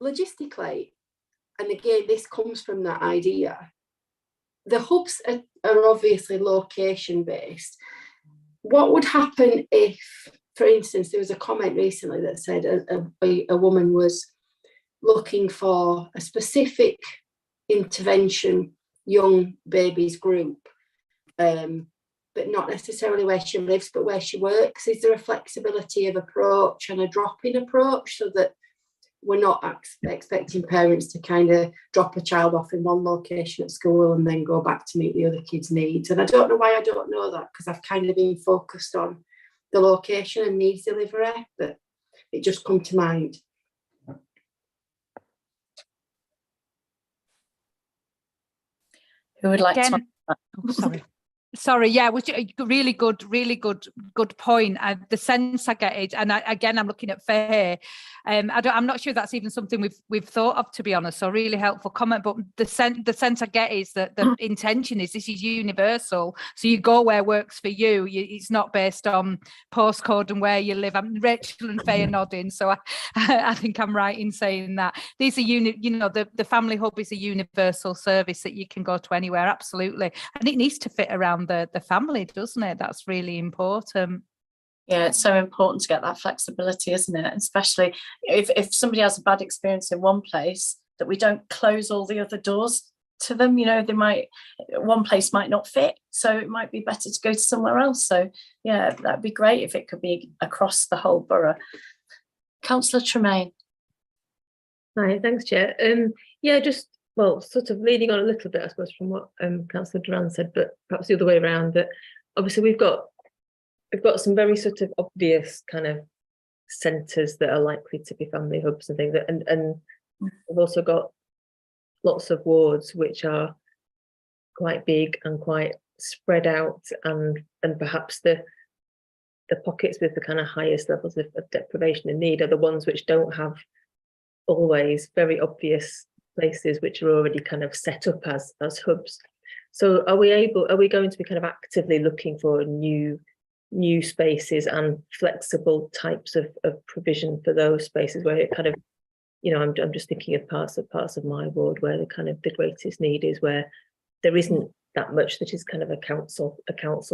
Logistically, and again, this comes from that idea, the hubs are obviously location based. What would happen if, for instance, there was a comment recently that said a woman was looking for a specific intervention young babies group, but not necessarily where she lives, but where she works? Is there a flexibility of approach and a drop-in approach, so that we're not expecting parents to kind of drop a child off in one location at school and then go back to meet the other kids' needs? And I don't know why I don't know that, because I've kind of been focused on the location and needs delivery, but it just come to mind. Who would like Again, to? Sorry, yeah, which really good point. The sense I get it, and again, I'm looking at Fair. I'm not sure that's even something we've thought of, to be honest. So really helpful comment. But the sense I get is that the intention is this is universal. So you go where works for you. It's not based on postcode and where you live. Rachel and Faye are nodding, so I think I'm right in saying that. These are the family hub is a universal service that you can go to anywhere, absolutely, and it needs to fit around the family, doesn't it? That's really important. Yeah, it's so important to get that flexibility, isn't it? Especially if somebody has a bad experience in one place, that we don't close all the other doors to them. You know, one place might not fit, so it might be better to go to somewhere else. So yeah, that'd be great if it could be across the whole borough. Councillor Tremaine. Hi, thanks, Chair. Sort of leading on a little bit, I suppose, from what Councillor Durand said, but perhaps the other way around, that obviously we've got some very sort of obvious kind of centres that are likely to be family hubs and things, and we've also got lots of wards which are quite big and quite spread out, and perhaps the pockets with the kind of highest levels of deprivation and need are the ones which don't have always very obvious places which are already kind of set up as hubs. So are we going to be kind of actively looking for new spaces and flexible types of provision for those spaces where it kind of, you know, I'm just thinking of parts of my ward where the greatest need is, where there isn't that much that is kind of a council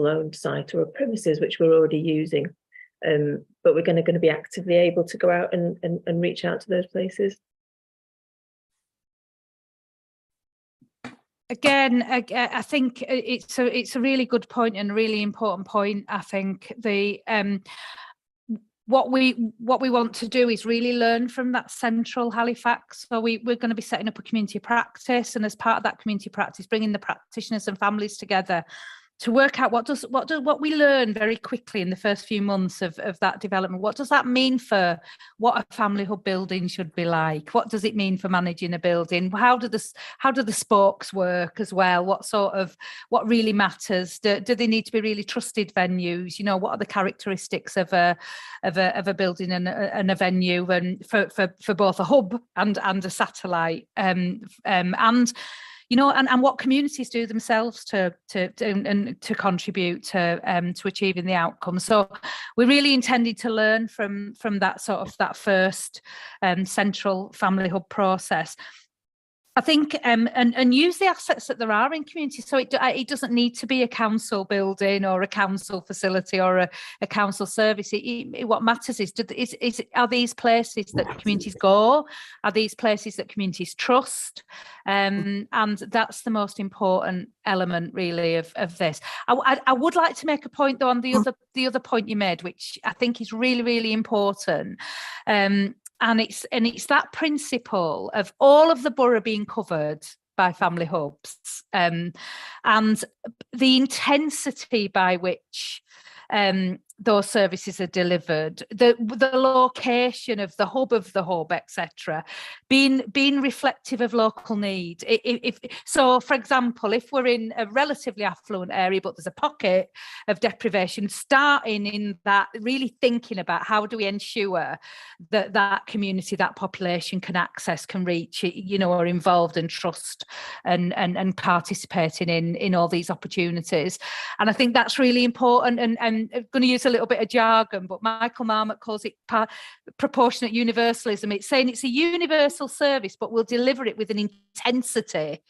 owned site or a premises which we're already using, but we're going to be actively able to go out and reach out to those places. Again, I think it's a really good point and a really important point. I think what we want to do is really learn from that central Halifax. So we're going to be setting up a community practice, and as part of that community practice, bringing the practitioners and families together to work out what we learn very quickly in the first few months of that development. What does that mean for what a family hub building should be like? What does it mean for managing a building? How do the spokes work as well? What really matters? Do they need to be really trusted venues? You know, what are the characteristics of a building and a venue, and for both a hub and a satellite, and you know, and what communities do themselves to contribute to achieving the outcome. So we're really intended to learn from that sort of that first central family hub process, I think, and use the assets that there are in communities. So it doesn't need to be a council building or a council facility or a council service. What matters is are these places that communities go? Are these places that communities trust? And that's the most important element, really, of this. I would like to make a point, though, on the other point you made, which I think is really, really important. And it's that principle of all of the borough being covered by family hubs, and the intensity by which those services are delivered, the location of the hub, etc., being reflective of local need. So, for example, if we're in a relatively affluent area, but there's a pocket of deprivation, starting in that, really thinking about how do we ensure that community, that population can access, can reach, you know, are involved and trust and participating in all these opportunities. And I think that's really important. And I'm going to use a little bit of jargon, but Michael Marmot calls it proportionate universalism. It's saying it's a universal service, but we'll deliver it with an intensity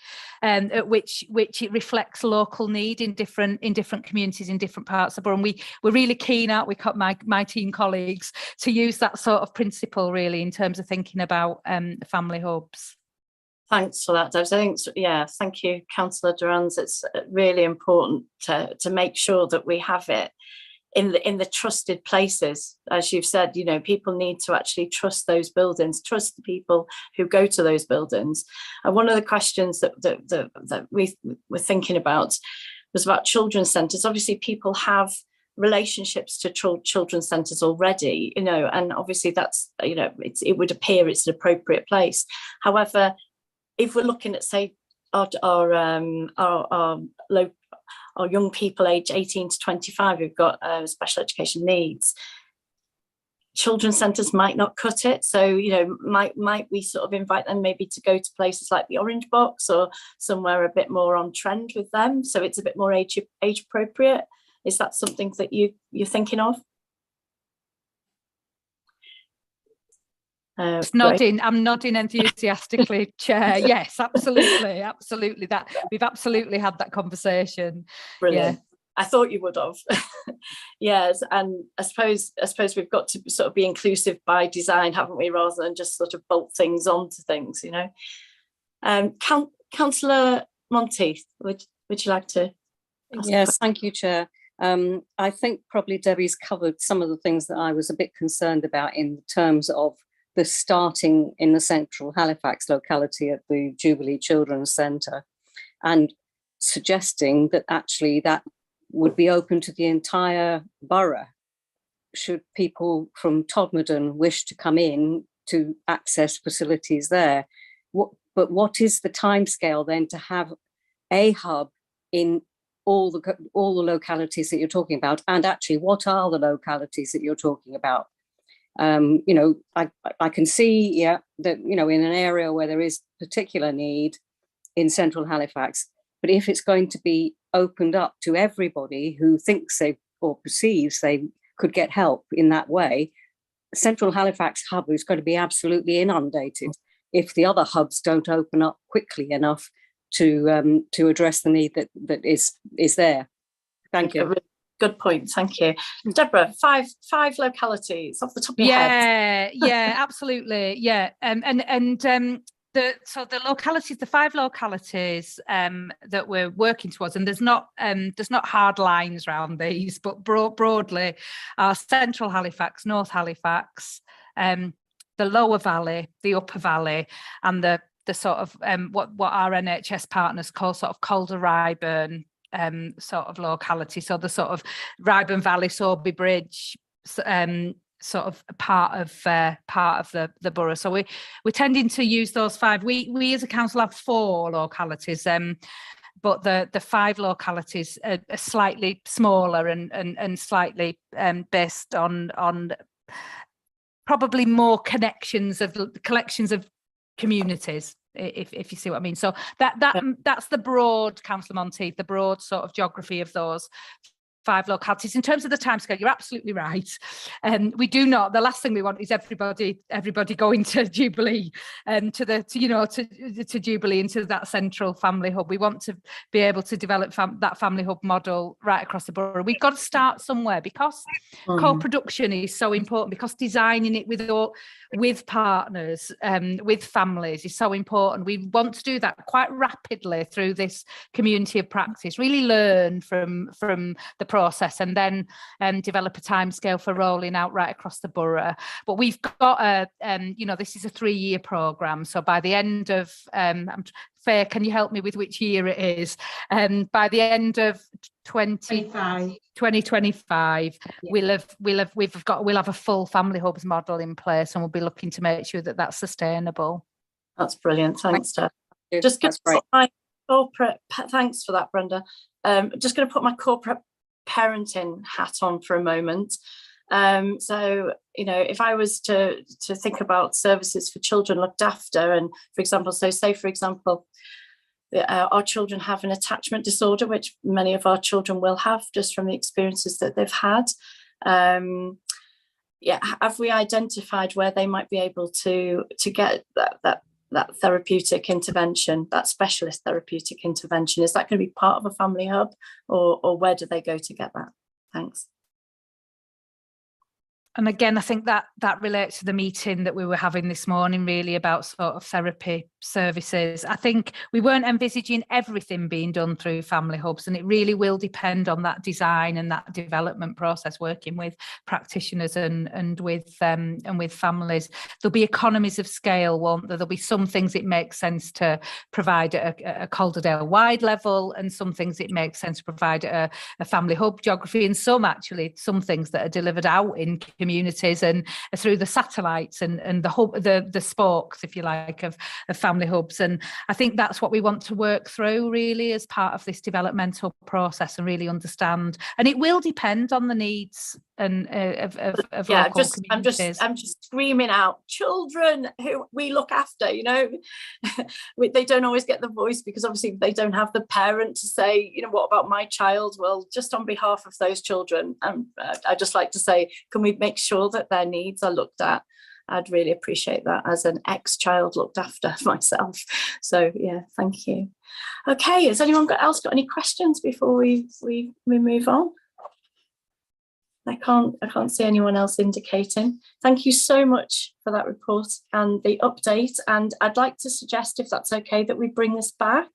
at which it reflects local need in different communities in different parts of the borough. And we're really keen, aren't we, my team colleagues, to use that sort of principle really in terms of thinking about family hubs. Thanks for that, Deb. I think, yeah, thank you, Councillor Durans. It's really important to make sure that we have it in the trusted places. As you've said, you know, people need to actually trust those buildings, trust the people who go to those buildings. And one of the questions that we were thinking about was about children's centres. Obviously, people have relationships to children's centres already, you know, and obviously that's, you know, it would appear it's an appropriate place. However, if we're looking at, say, our young people aged 18 to 25 who've got special education needs, children's centres might not cut it. So, you know, might we sort of invite them maybe to go to places like the Orange Box or somewhere a bit more on trend with them, so it's a bit more age appropriate? Is that something that you're thinking of? Nodding, I'm nodding enthusiastically, Chair. Yes, absolutely. That we've absolutely had that conversation. Brilliant. Yeah. I thought you would have. Yes, and I suppose we've got to sort of be inclusive by design, haven't we, rather than just sort of bolt things onto things, you know. Councillor Monteith, would you like to? Yes, thank you, Chair. I think probably Debbie's covered some of the things that I was a bit concerned about in terms of the starting in the central Halifax locality at the Jubilee Children's Centre, and suggesting that actually that would be open to the entire borough should people from Todmorden wish to come in to access facilities there. But what is the timescale then to have a hub in all the localities that you're talking about? And actually, what are the localities that you're talking about? You know, I can see, yeah, that, you know, in an area where there is particular need in central Halifax, but if it's going to be opened up to everybody who thinks they or perceives they could get help in that way, central Halifax hub is going to be absolutely inundated if the other hubs don't open up quickly enough to address the need that is there. Thank you. Good point, thank you. Deborah, five localities off the top of your head. Yeah, absolutely, yeah. And the localities, the 5 localities that we're working towards, and there's not hard lines around these, but broadly are Central Halifax, North Halifax, the Lower Valley, the Upper Valley, and the sort of what our NHS partners call sort of Calder Ryburn sort of locality. So the sort of Ryburn Valley, Sowerby Bridge, sort of part of the borough. So we're tending to use those 5. We as a council have 4 localities, but the 5 localities are slightly smaller and slightly based on probably more collections of communities, if you see what I mean. So that's the broad, Councillor Monteith, the broad sort of geography of those 5 localities. In terms of the timescale, you're absolutely right. We do not. The last thing we want is everybody going to Jubilee, to Jubilee, into that central family hub. We want to be able to develop that family hub model right across the borough. We've got to start somewhere, because co-production is so important, because designing it with partners, with families is so important. We want to do that quite rapidly through this community of practice, really learn from the process, and then develop a timescale for rolling out right across the borough. But we've got this is a 3-year programme. So by the end of Faye, can you help me with which year it is? By the end of 2025, we'll have a full family hubs model in place, and we'll be looking to make sure that that's sustainable. That's brilliant. Thanks, Deb. Just going to put my corporate, thanks for that, Brenda. Just going to put my corporate parenting hat on for a moment. So, if I was to think about services for children looked after, and for example, our children have an attachment disorder, which many of our children will have just from the experiences that they've had. Have we identified where they might be able to get that therapeutic intervention, that specialist therapeutic intervention? Is that going to be part of a family hub, or where do they go to get that? Thanks. And again, I think that relates to the meeting that we were having this morning, really, about sort of therapy services. I think we weren't envisaging everything being done through family hubs, and it really will depend on that design and that development process, working with practitioners and with families. There'll be economies of scale, won't there? There'll be some things it makes sense to provide at a Calderdale wide level, and some things it makes sense to provide at a family hub geography, and some things that are delivered out in communities and through the satellites and the hub, the spokes, if you like, of family hubs. And I think that's what we want to work through, really, as part of this developmental process, and really understand. And it will depend on the needs and of local communities. I'm just screaming out, children who we look after, they don't always get the voice, because obviously they don't have the parent to say, what about my child? Well, just on behalf of those children, I'd just like to say, can we make sure that their needs are looked at? I'd really appreciate that, as an ex-child looked after myself. So yeah, thank you. Okay, has anyone else got any questions before we move on? I can't see anyone else indicating. Thank you so much for that report and the update. And I'd like to suggest, if that's okay, that we bring this back,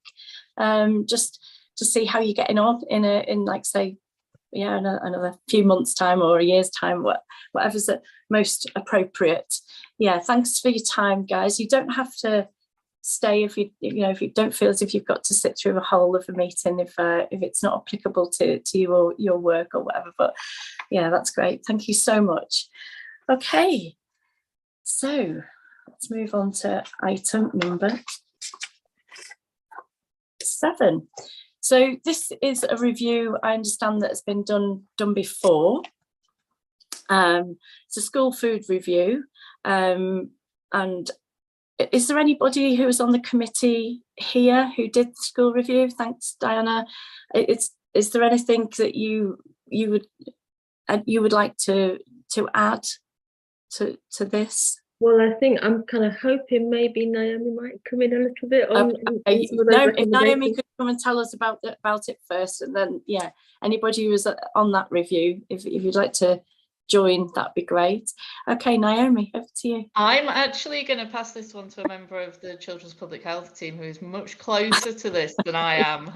just to see how you're getting on in another few months' time or a year's time, whatever's the most appropriate. Yeah, thanks for your time, guys. You don't have to stay if you don't feel as if you've got to sit through the whole of a meeting if it's not applicable to you or your work or whatever. But yeah, that's great. Thank you so much. Okay, so let's move on to item number 7. So this is a review, I understand, that has been done before. It's a school food review, and is there anybody who was on the committee here who did the school review? Thanks, Diana. Is there anything that you would like to add to this? Well, I think I'm kind of hoping maybe Naomi might come in a little bit on. If Naomi could come and tell us about it first, and then anybody who was on that review, if you'd like to join, that'd be great. Okay, Naomi, over to you. I'm actually going to pass this one to a member of the Children's Public Health team who is much closer to this than I am.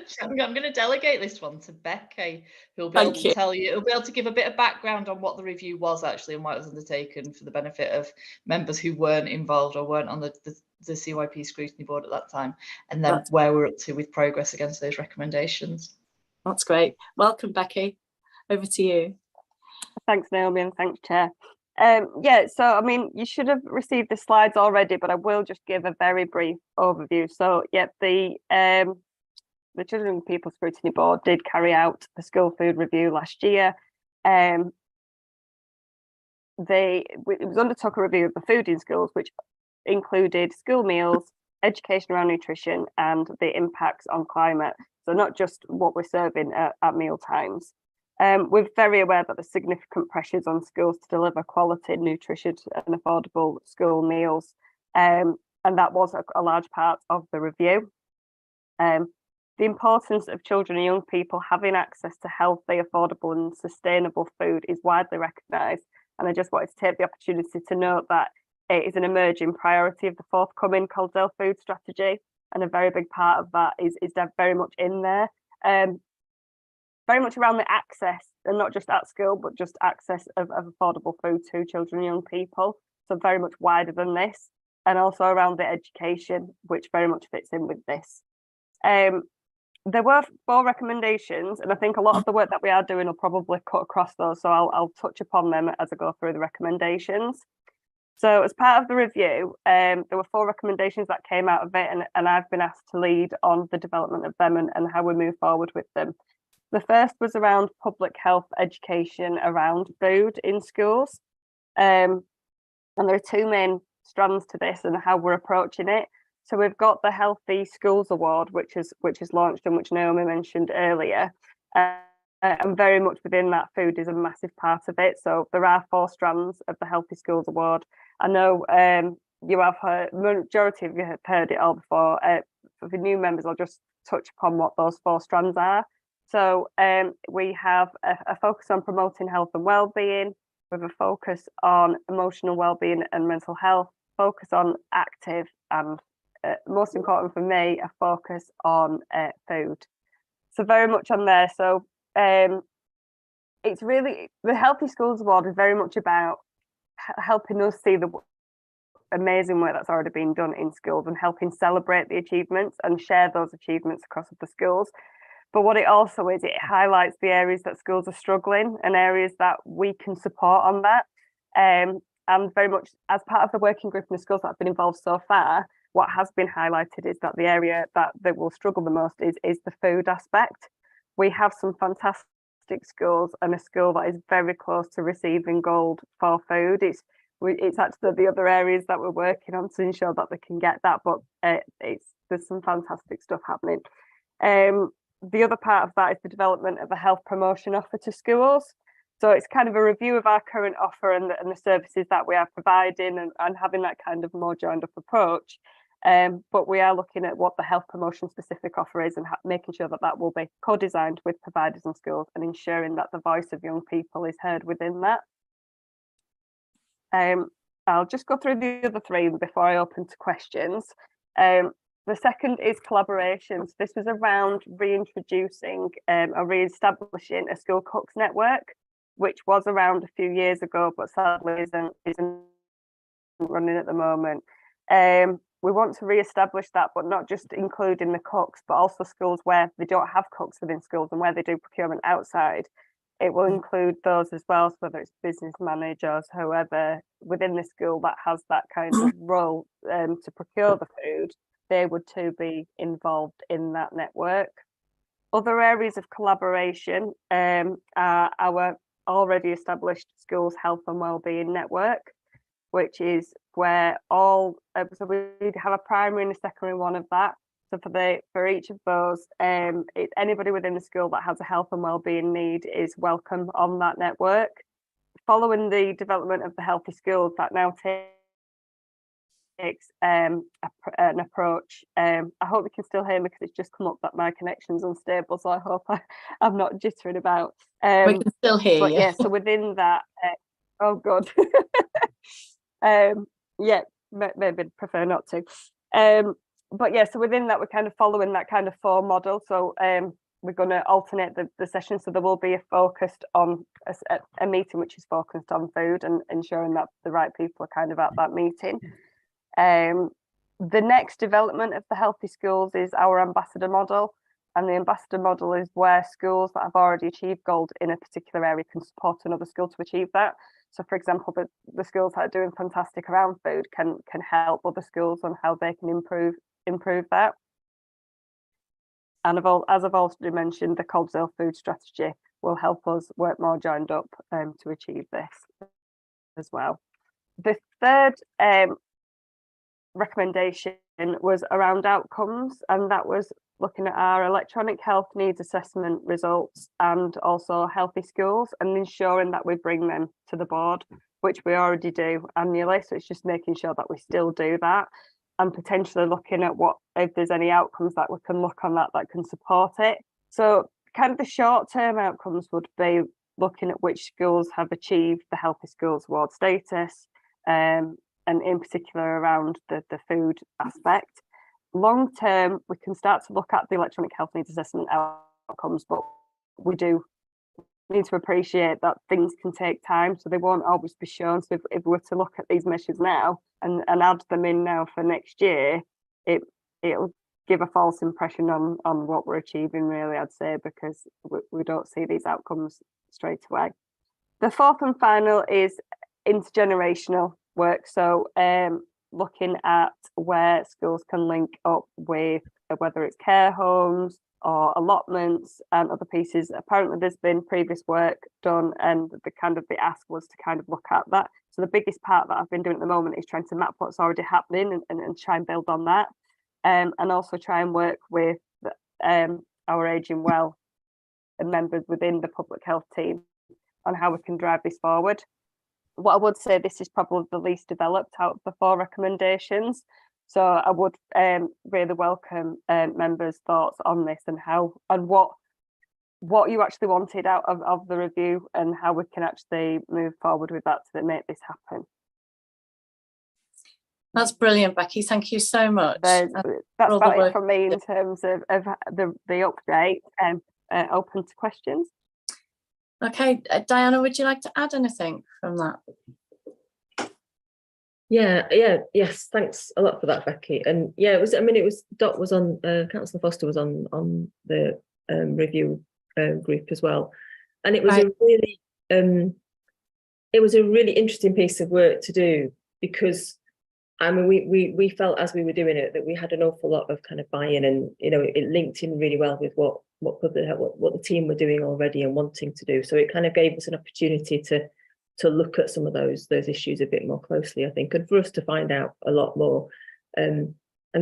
So I'm going to delegate this one to Becky, who'll be able to tell you, who'll be able to give a bit of background on what the review was actually and why it was undertaken for the benefit of members who weren't involved or weren't on the CYP scrutiny board at that time, and then where we're up to with progress against those recommendations. That's great. Welcome, Becky. Over to you. Thanks, Naomi, and thanks, Chair. Yeah, so I mean, you should have received the slides already, but I will just give a very brief overview. So, yeah, the Children and People Scrutiny Board did carry out the school food review last year. It was undertook a review of the food in schools, which included school meals, education around nutrition, and the impacts on climate. So not just what we're serving at meal times. We're very aware that there's significant pressures on schools to deliver quality, nutritious and affordable school meals. And that was a large part of the review. The importance of children and young people having access to healthy, affordable and sustainable food is widely recognised. And I just wanted to take the opportunity to note that it is an emerging priority of the forthcoming Calderdale food strategy. And a very big part of that is very much in there. Very much around the access, and not just at school, but just access of affordable food to children and young people. So very much wider than this. And also around the education, which very much fits in with this. There were 4 recommendations, and I think a lot of the work that we are doing will probably cut across those. So I'll touch upon them as I go through the recommendations. So as part of the review, there were 4 recommendations that came out of it, and I've been asked to lead on the development of them and how we move forward with them. The first was around public health education around food in schools. And there are 2 main strands to this and how we're approaching it. So we've got the Healthy Schools Award, which is launched and which Naomi mentioned earlier. And very much within that, food is a massive part of it. So there are 4 strands of the Healthy Schools Award. I know you have heard, majority of you have heard it all before. For the new members, I'll just touch upon what those 4 strands are. So we have a focus on promoting health and well-being, with a focus on emotional well-being and mental health, focus on active, and most important for me, a focus on food. So very much on there. So it's really, the Healthy Schools Award is very much about helping us see the amazing work that's already been done in schools and helping celebrate the achievements and share those achievements across the schools. But what it also is, it highlights the areas that schools are struggling and areas that we can support on that. And very much as part of the working group in the schools that have been involved so far, what has been highlighted is that the area that will struggle the most is the food aspect. We have some fantastic schools and a school that is very close to receiving gold for food. It's actually the other areas that we're working on to ensure that they can get that, but there's some fantastic stuff happening. The other part of that is the development of a health promotion offer to schools. So it's kind of a review of our current offer and the services that we are providing and having that kind of more joined up approach. But we are looking at what the health promotion specific offer is and making sure that that will be co-designed with providers and schools and ensuring that the voice of young people is heard within that. I'll just go through the other 3 before I open to questions. The second is collaborations. This was around reintroducing or re-establishing a school cooks network, which was around a few years ago, but sadly isn't running at the moment. We want to re-establish that, but not just including the cooks, but also schools where they don't have cooks within schools and where they do procurement outside. It will include those as well, so whether it's business managers, whoever within the school that has that kind of role to procure the food, they would too be involved in that network. Other areas of collaboration are our already established schools health and wellbeing network, which is where so we have a primary and a secondary one of that. So for each of those, anybody within the school that has a health and wellbeing need is welcome on that network. Following the development of the Healthy Schools, that now takes an approach. I hope you can still hear me because it's just come up that my connection's unstable, so I hope I'm not jittering about. We can still hear but you. yeah, so within that, oh god, yeah, maybe prefer not to. But yeah, so within that, we're kind of following that kind of 4 model. So we're going to alternate the session, so there will be a meeting which is focused on food and ensuring that the right people are kind of at that meeting. The next development of the healthy schools is our ambassador model, and the ambassador model is where schools that have already achieved gold in a particular area can support another school to achieve that. So for example, the schools that are doing fantastic around food can help other schools on how they can improve that. And as I've already mentioned, the Calderdale food strategy will help us work more joined up to achieve this as well. The third recommendation was around outcomes, and that was looking at our electronic health needs assessment results and also healthy schools, and ensuring that we bring them to the board, which we already do annually. So it's just making sure that we still do that, and potentially looking at if there's any outcomes that we can look on that can support it. So kind of the short-term outcomes would be looking at which schools have achieved the Healthy Schools Award status, and in particular around the food aspect. Long term, we can start to look at the electronic health needs assessment outcomes, but we do need to appreciate that things can take time, so they won't always be shown. So if we were to look at these measures now and add them in now for next year, it'll give a false impression on what we're achieving, really, I'd say, because we don't see these outcomes straight away. The fourth and final is intergenerational work. So looking at where schools can link up with whether it's care homes or allotments and other pieces. Apparently there's been previous work done, and the ask was to kind of look at that. So the biggest part that I've been doing at the moment is trying to map what's already happening and try and build on that, and also try and work with our Ageing Well and members within the public health team on how we can drive this forward. What I would say, this is probably the least developed out of the 4 recommendations. So I would really welcome members' thoughts on this and what you actually wanted out of the review and how we can actually move forward with that to make this happen. That's brilliant, Becky. Thank you so much. That's about it from me in terms of the update. Open to questions. Okay, Diana, would you like to add anything from that? Yes, thanks a lot for that, Becky. And yeah, Dot was on, Councillor Foster was on the review group as well, and it was a really interesting piece of work to do, because we felt as we were doing it that we had an awful lot of kind of buy-in, and it linked in really well with what the team were doing already and wanting to do. So it kind of gave us an opportunity to look at some of those issues a bit more closely, I think, and for us to find out a lot more. And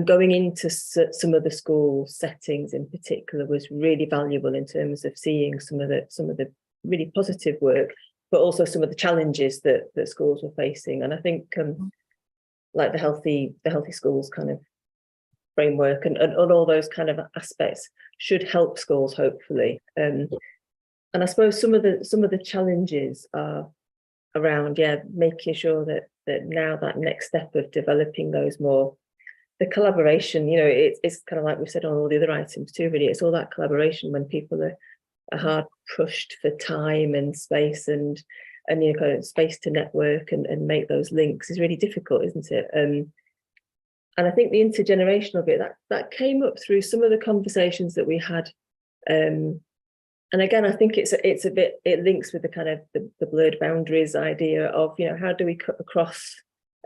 going into some of the school settings in particular was really valuable in terms of seeing some of the really positive work, but also some of the challenges that schools were facing. And I think like the healthy schools kind of framework and all those kind of aspects should help schools, hopefully. And I suppose some of the challenges are around making sure that now that next step of developing those more, the collaboration, it's kind of like we've said on all the other items too, really. It's all that collaboration when people are hard pushed for time and space and kind of space to network and make those links is really difficult, isn't it? And I think the intergenerational bit that came up through some of the conversations that we had. And again, I think it links with the kind of the blurred boundaries idea of, how do we cut across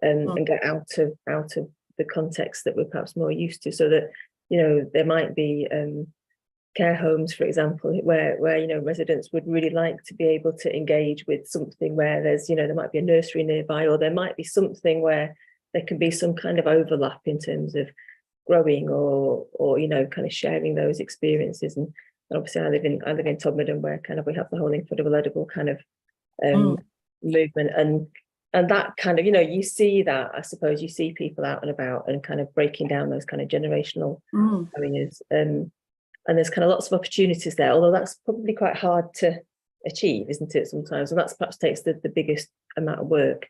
and get out of the context that we're perhaps more used to, so that, there might be care homes, for example, where residents would really like to be able to engage with something where there's, there might be a nursery nearby, or there might be something where there can be some kind of overlap in terms of growing or kind of sharing those experiences. And obviously I live in Todmorden, where kind of we have the whole Incredible Edible kind of movement, and and that kind of, you know, you see that, I suppose you see people out and about and kind of breaking down those kind of generational barriers. And there's kind of lots of opportunities there, although that's probably quite hard to achieve, isn't it, sometimes? And that's perhaps takes the biggest amount of work.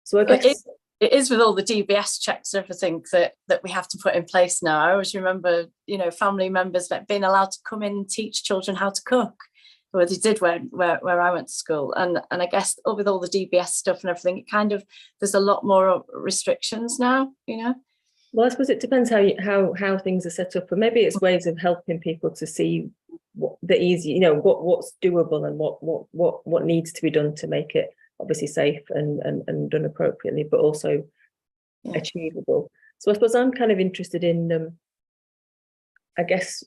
So I guess it is with all the DBS checks and everything that we have to put in place now. I always remember, you know, family members being allowed to come in and teach children how to cook. Well, they did where I went to school, and I guess with all the DBS stuff and everything, it kind of, there's a lot more restrictions now, you know. Well, I suppose it depends how things are set up, and maybe it's ways of helping people to see what the easy, you know, what's doable and what needs to be done to make it obviously safe and done appropriately, but also achievable. So I suppose I'm kind of interested in, I guess,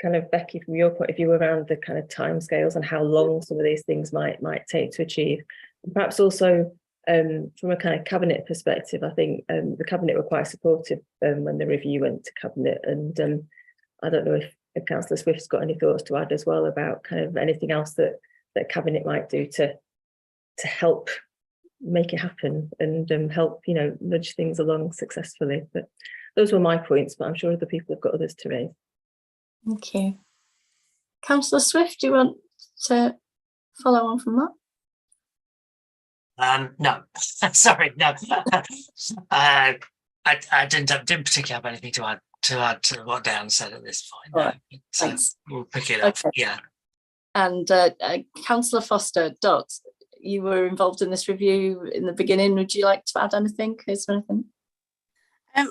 kind of Becky, from your point of view around the kind of timescales and how long some of these things might take to achieve, and perhaps also from a kind of cabinet perspective. I think the cabinet were quite supportive when the review went to cabinet, and I don't know if Councillor Swift's got any thoughts to add as well about kind of anything else that cabinet might do to help make it happen and help, you know, nudge things along successfully. But those were my points, but I'm sure other people have got others to raise. Thank you. Councillor Swift, do you want to follow on from that? No, sorry, no. I didn't particularly have anything to add to what Dan said at this point. All right, thanks. We'll pick it up. Okay. Yeah. And Councillor Foster, Dot, you were involved in this review in the beginning. Would you like to add anything? Is there anything?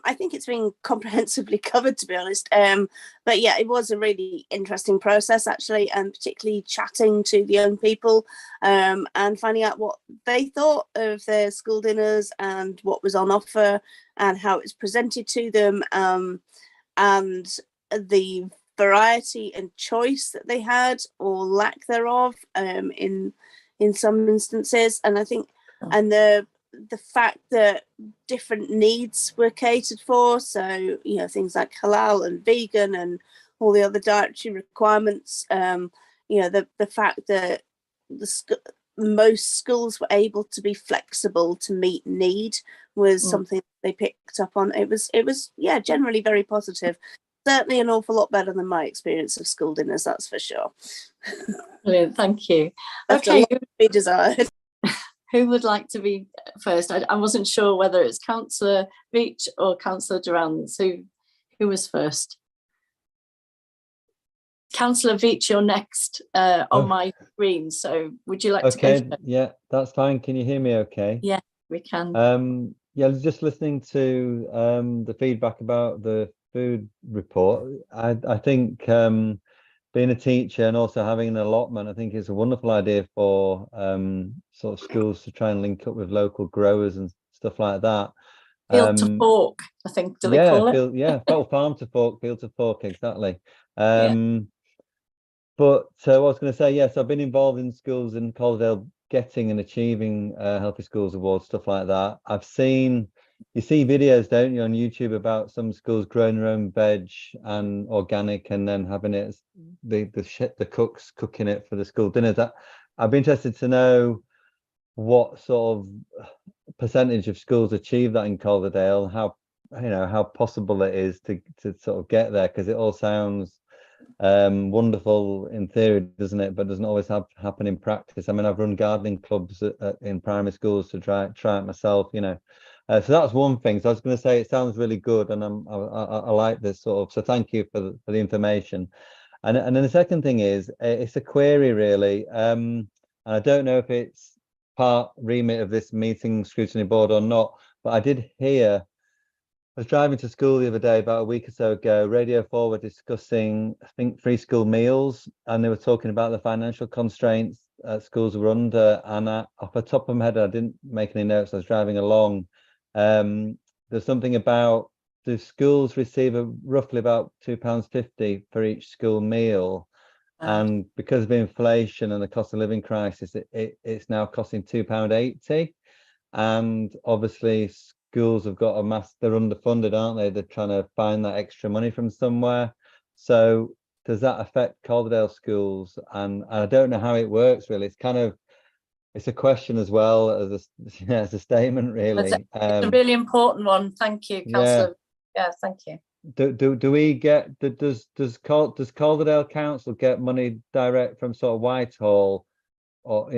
I think it's been comprehensively covered, to be honest. But yeah, it was a really interesting process, actually, and particularly chatting to the young people and finding out what they thought of their school dinners and what was on offer and how it was presented to them, and the variety and choice that they had or lack thereof in some instances. And I think, and the fact that different needs were catered for, so, you know, things like halal and vegan and all the other dietary requirements, you know, the fact that most schools were able to be flexible to meet need was something they picked up on. It was yeah, generally very positive. Certainly an awful lot better than my experience of school dinners, that's for sure. Brilliant, thank you. Okay, be desired. Who would like to be first? I wasn't sure whether it's Councillor Veitch or Councillor Durrans. Who was first? Councillor Veitch, you're next on my screen. So would you like to go first? Yeah, that's fine. Can you hear me okay? Yeah, we can. Yeah, just listening to the feedback about the food report. I think being a teacher and also having an allotment, I think it's a wonderful idea for sort of schools to try and link up with local growers and stuff like that. Field to fork, I think, do they call it? Yeah, farm to fork, field to fork, exactly. But I was going to say, yes, I've been involved in schools in Calderdale getting and achieving Healthy Schools Awards, stuff like that. I've seen, you see videos, don't you, on YouTube about some schools growing their own veg and organic and then having it, the cooks cooking it for the school dinner. That I'd be interested to know what sort of percentage of schools achieve that in Calderdale, how, you know, how possible it is to sort of get there, because it all sounds wonderful in theory, doesn't it, but doesn't always happen in practice. I mean, I've run gardening clubs in primary schools to try it myself, you know. So that's one thing. So I was going to say it sounds really good, and I like this sort of, so thank you for the information. And then the second thing is, it's a query really, and I don't know if it's part remit of this meeting scrutiny board or not, but I did hear, I was driving to school the other day about a week or so ago, Radio 4 were discussing, I think, free school meals, and they were talking about the financial constraints schools were under, and off the top of my head, I didn't make any notes, I was driving along. There's something about, the schools receive roughly about £2.50 for each school meal, and because of inflation and the cost of living crisis, it's now costing £2.80, and obviously schools have got they're underfunded, aren't they? They're trying to find that extra money from somewhere. So does that affect Calderdale schools? And I don't know how it works really. It's kind of, it's a question as well as as a statement, really. It's a really important one. Thank you, Councillor. Yeah, thank you. Do we get does Calderdale Council get money direct from sort of Whitehall, or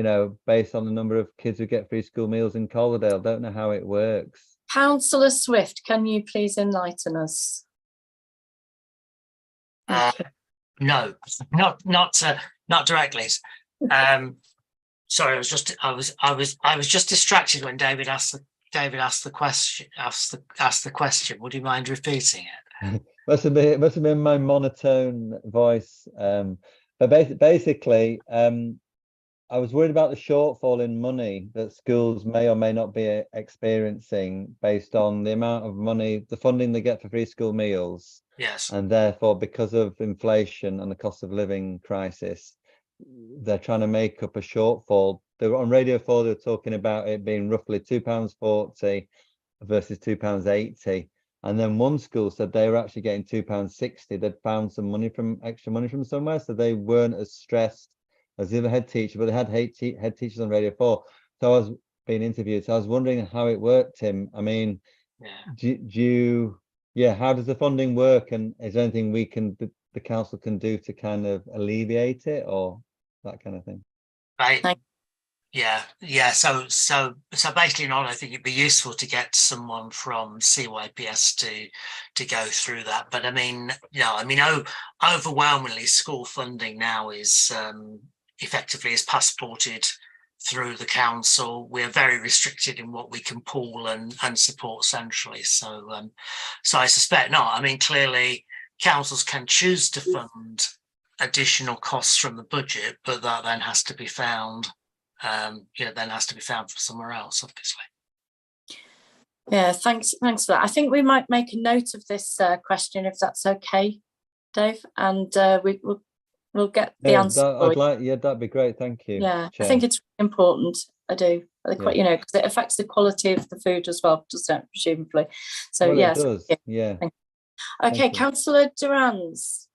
based on the number of kids who get free school meals in Calderdale? Don't know how it works. Councillor Swift, can you please enlighten us? No, not directly. Sorry, I was just distracted when David asked the question. Would you mind repeating it? must have been my monotone voice. But basically, I was worried about the shortfall in money that schools may or may not be experiencing based on the amount of money, the funding they get for free school meals. Yes. And therefore, because of inflation and the cost of living crisis, they're trying to make up a shortfall. They were on Radio 4, they were talking about it being roughly £2.40 versus £2.80. And then one school said they were actually getting £2.60. They'd found some extra money from somewhere, so they weren't as stressed as the other head teacher, but they had head teachers on Radio 4. So I was being interviewed. So I was wondering how it worked, Tim. I mean, how does the funding work, and is there anything the council can do to kind of alleviate it, or that kind of thing? Right. Yeah. So basically, I think it'd be useful to get someone from CYPS to go through that. But I mean, overwhelmingly, school funding now is effectively is passported through the council. We're very restricted in what we can pool and support centrally. So I suspect not. I mean, clearly councils can choose to fund additional costs from the budget, but that then has to be found. For somewhere else, obviously. Yeah, thanks for that. I think we might make a note of this question, if that's okay, Dave, and we'll get the answer. That'd be great. Thank you. Yeah, Chair. I think it's important. I do. Because it affects the quality of the food as well, doesn't it? Presumably. So well, yes. it does. Yeah. Okay, Councillor Durans.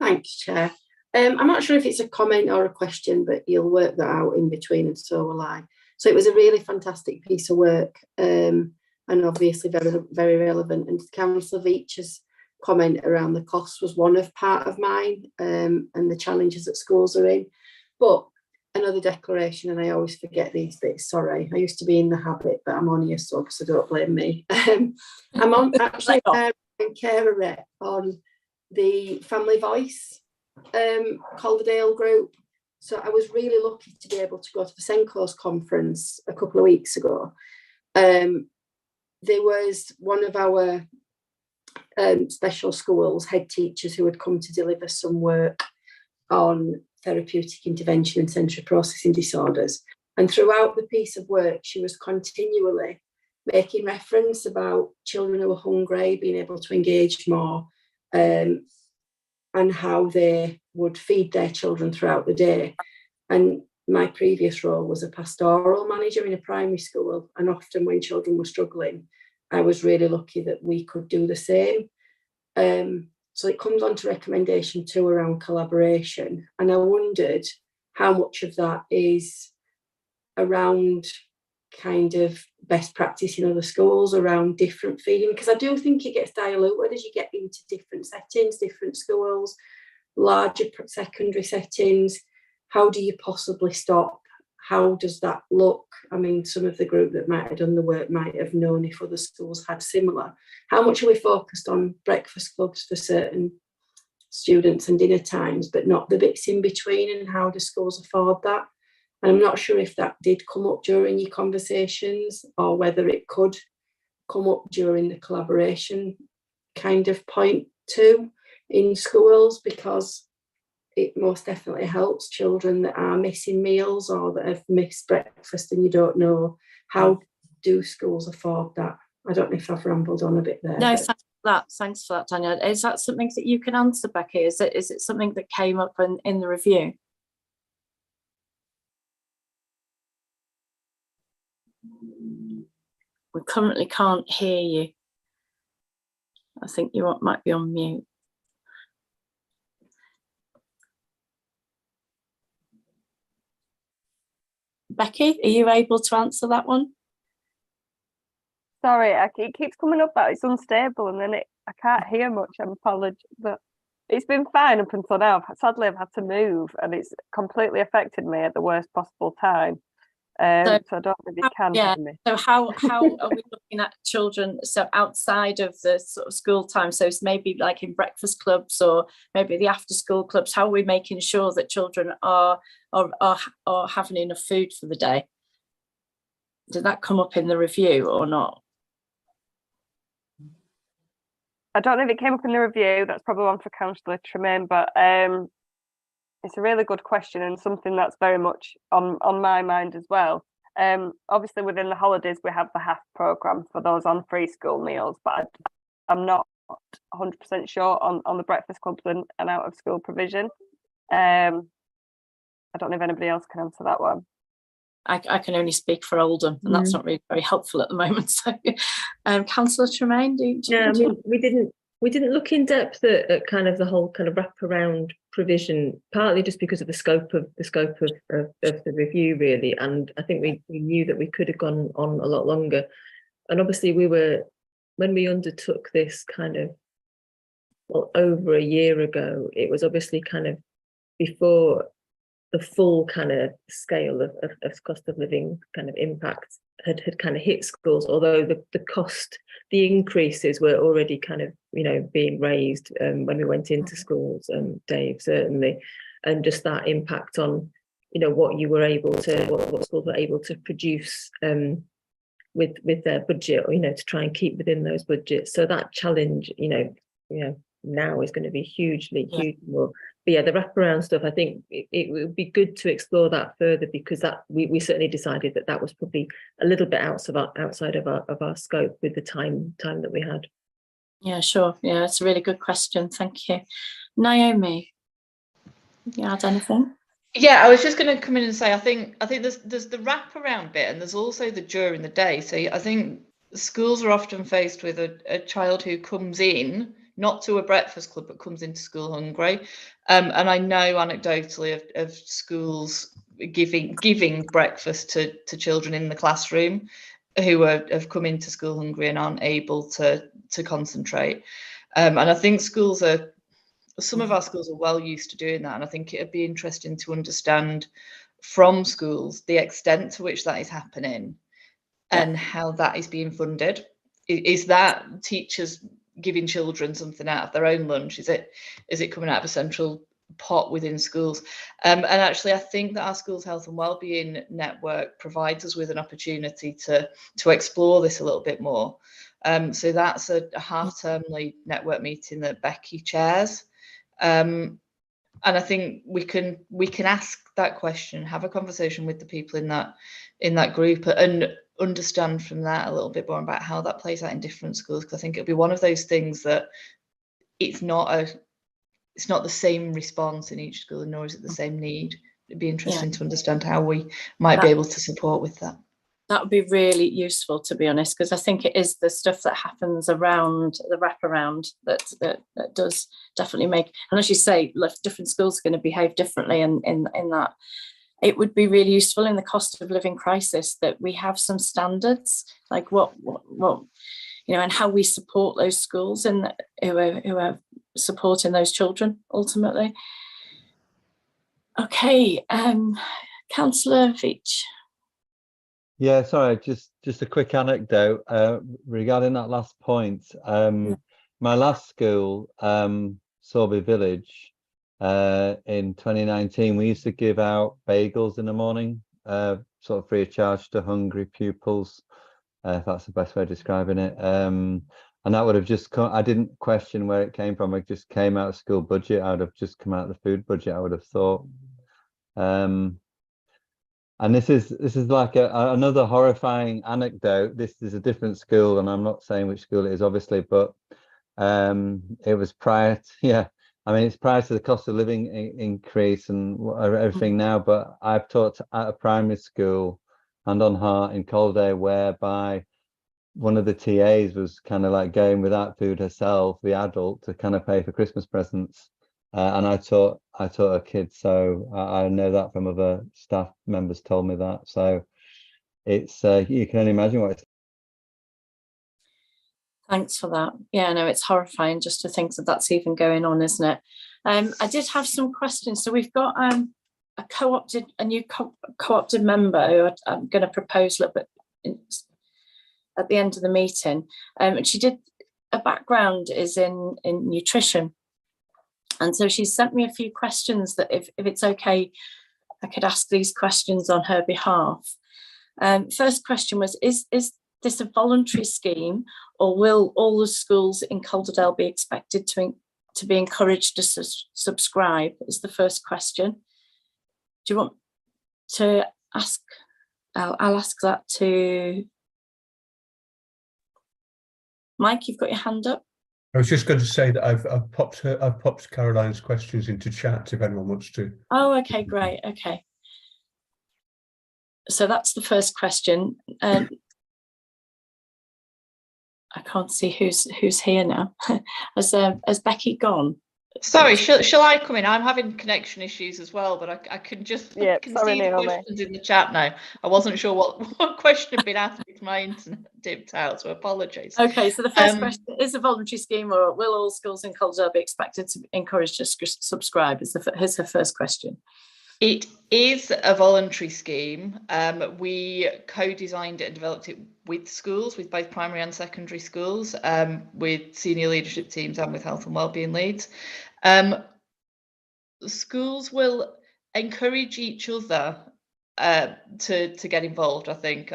Thanks, Chair. I'm not sure if it's a comment or a question, but you'll work that out in between, and so will I. So it was a really fantastic piece of work, and obviously very, very relevant. And Councillor Veitch's comment around the cost was part of mine, and the challenges that schools are in. But another declaration, and I always forget these bits, sorry. I used to be in the habit, but I'm only a sub, so don't blame me. I'm actually a carer rep on the Family Voice Calderdale group. So I was really lucky to be able to go to the Senko's conference a couple of weeks ago. There was one of our special schools head teachers who had come to deliver some work on therapeutic intervention and sensory processing disorders. And throughout the piece of work, she was continually making reference about children who are hungry, being able to engage more, and how they would feed their children throughout the day. And my previous role was a pastoral manager in a primary school, and often when children were struggling, I was really lucky that we could do the same. So it comes on to recommendation 2 around collaboration, and I wondered how much of that is around kind of best practice in other schools around different feeding, because I do think it gets diluted as you get into different settings, different schools, larger secondary settings. How do you possibly stop? How does that look? I mean, some of the group that might have done the work might have known if other schools had similar. How much are we focused on breakfast clubs for certain students and dinner times, but not the bits in between, and how do schools afford that? And I'm not sure if that did come up during your conversations, or whether it could come up during the collaboration kind of point too in schools, because it most definitely helps children that are missing meals or that have missed breakfast, and you don't know how do schools afford that. I don't know if I've rambled on a bit there. No, thanks for that, Tanya. Is that something that you can answer, Becky? Is it something that came up in the review? We currently can't hear you. I think you might be on mute. Becky, are you able to answer that one? Sorry, it keeps coming up that it's unstable, and then I can't hear much. I apologize, but it's been fine up until now. Sadly, I've had to move, and it's completely affected me at the worst possible time. So I don't know if you can hear me. So how are we looking at children? So outside of the sort of school time, so it's maybe like in breakfast clubs or maybe the after school clubs. How are we making sure that children are having enough food for the day? Did that come up in the review or not? I don't know if it came up in the review. That's probably one for Councillor Tremaine, but it's a really good question and something that's very much on my mind as well. Obviously, within the holidays, we have the HAF programme for those on free school meals, but I'm not 100% sure on the breakfast clubs and out of school provision. I don't know if anybody else can answer that one. I can only speak for Oldham, and that's not really very helpful at the moment. So, Councillor Tremaine, we didn't look in depth at kind of the whole kind of wraparound provision, partly just because of the scope of the review, really. And I think we knew that we could have gone on a lot longer. And obviously, when we undertook this kind of over a year ago, it was obviously kind of before the full kind of scale of cost of living kind of impact had kind of hit schools, although the increases were already kind of, being raised when we went into schools, Dave, certainly, and just that impact on, what schools were able to produce with their budget, to try and keep within those budgets. So that challenge, now is going to be huge more. But yeah, the wraparound stuff, I think it would be good to explore that further, because that we certainly decided that was probably a little bit outside of our scope with the time that we had. Yeah, sure. Yeah, it's a really good question. Thank you. Naomi, you add anything? Yeah, I was just going to come in and say I think there's the wraparound bit, and there's also the during the day. So I think schools are often faced with a child who comes in not to a breakfast club, but comes into school hungry. And I know anecdotally of schools giving breakfast to children in the classroom who have come into school hungry and aren't able to concentrate. And I think some of our schools are well used to doing that. And I think it'd be interesting to understand from schools the extent to which that is happening and how that is being funded. Is that teachers giving children something out of their own lunch? Is it coming out of a central pot within schools? And actually, I think that our schools health and wellbeing network provides us with an opportunity to explore this a little bit more. So that's a half-termly network meeting that Becky chairs, and I think we can ask that question, have a conversation with the people in that group, and understand from that a little bit more about how that plays out in different schools, because I think it'll be one of those things that it's not the same response in each school, nor is it the same need. It'd be interesting to understand how we might be able to support with that. That would be really useful, to be honest, because I think it is the stuff that happens around the wraparound that does definitely make, and as you say, different schools are going to behave differently in that. It would be really useful in the cost of living crisis that we have some standards, like what and how we support those schools and who are supporting those children ultimately. Okay, Councillor Veitch. Yeah, sorry, just a quick anecdote regarding that last point. My last school, Sorby Village, in 2019, we used to give out bagels in the morning, sort of free of charge to hungry pupils, if that's the best way of describing it. And that would have just come, I didn't question where it came from. It just came out of school budget. I would have just come out of the food budget, I would have thought. And this is like another horrifying anecdote. This is a different school, and I'm not saying which school it is, obviously, but it was prior to, I mean, it's prior to the cost of living increase and everything now, but I've taught at a primary school, hand on heart, in Calderdale, whereby one of the TAs was kind of like going without food herself, the adult, to kind of pay for Christmas presents. and I taught her kids, so I know that from other staff members told me that. So it's you can only imagine what it's. Thanks for that. Yeah, no, it's horrifying just to think that that's even going on, isn't it? I did have some questions. So we've got a new co-opted member who I'm going to propose a little bit at the end of the meeting. And she did a background is in nutrition. And so she sent me a few questions that if it's okay, I could ask these questions on her behalf. First question was, is this a voluntary scheme, or will all the schools in Calderdale be expected to be encouraged to subscribe, is the first question. Do you want to ask? I'll ask that to Mike. You've got your hand up. I was just going to say that I've popped Caroline's questions into chat if anyone wants to. Oh, okay, great. Okay. So that's the first question. I can't see who's here now. Has Becky gone? Sorry, shall I come in? I'm having connection issues as well, but I can just Yeah, can sorry, see the Naomi. questions in the chat now. I wasn't sure what question had been asked if my internet dipped out, so apologies. Okay, so the first question is a voluntary scheme, or will all schools in Calderdale be expected to encourage to subscribe? Here's her first question. It is a voluntary scheme. We co-designed it and developed it with schools, with both primary and secondary schools, with senior leadership teams and with health and wellbeing leads. Schools will encourage each other to get involved. I think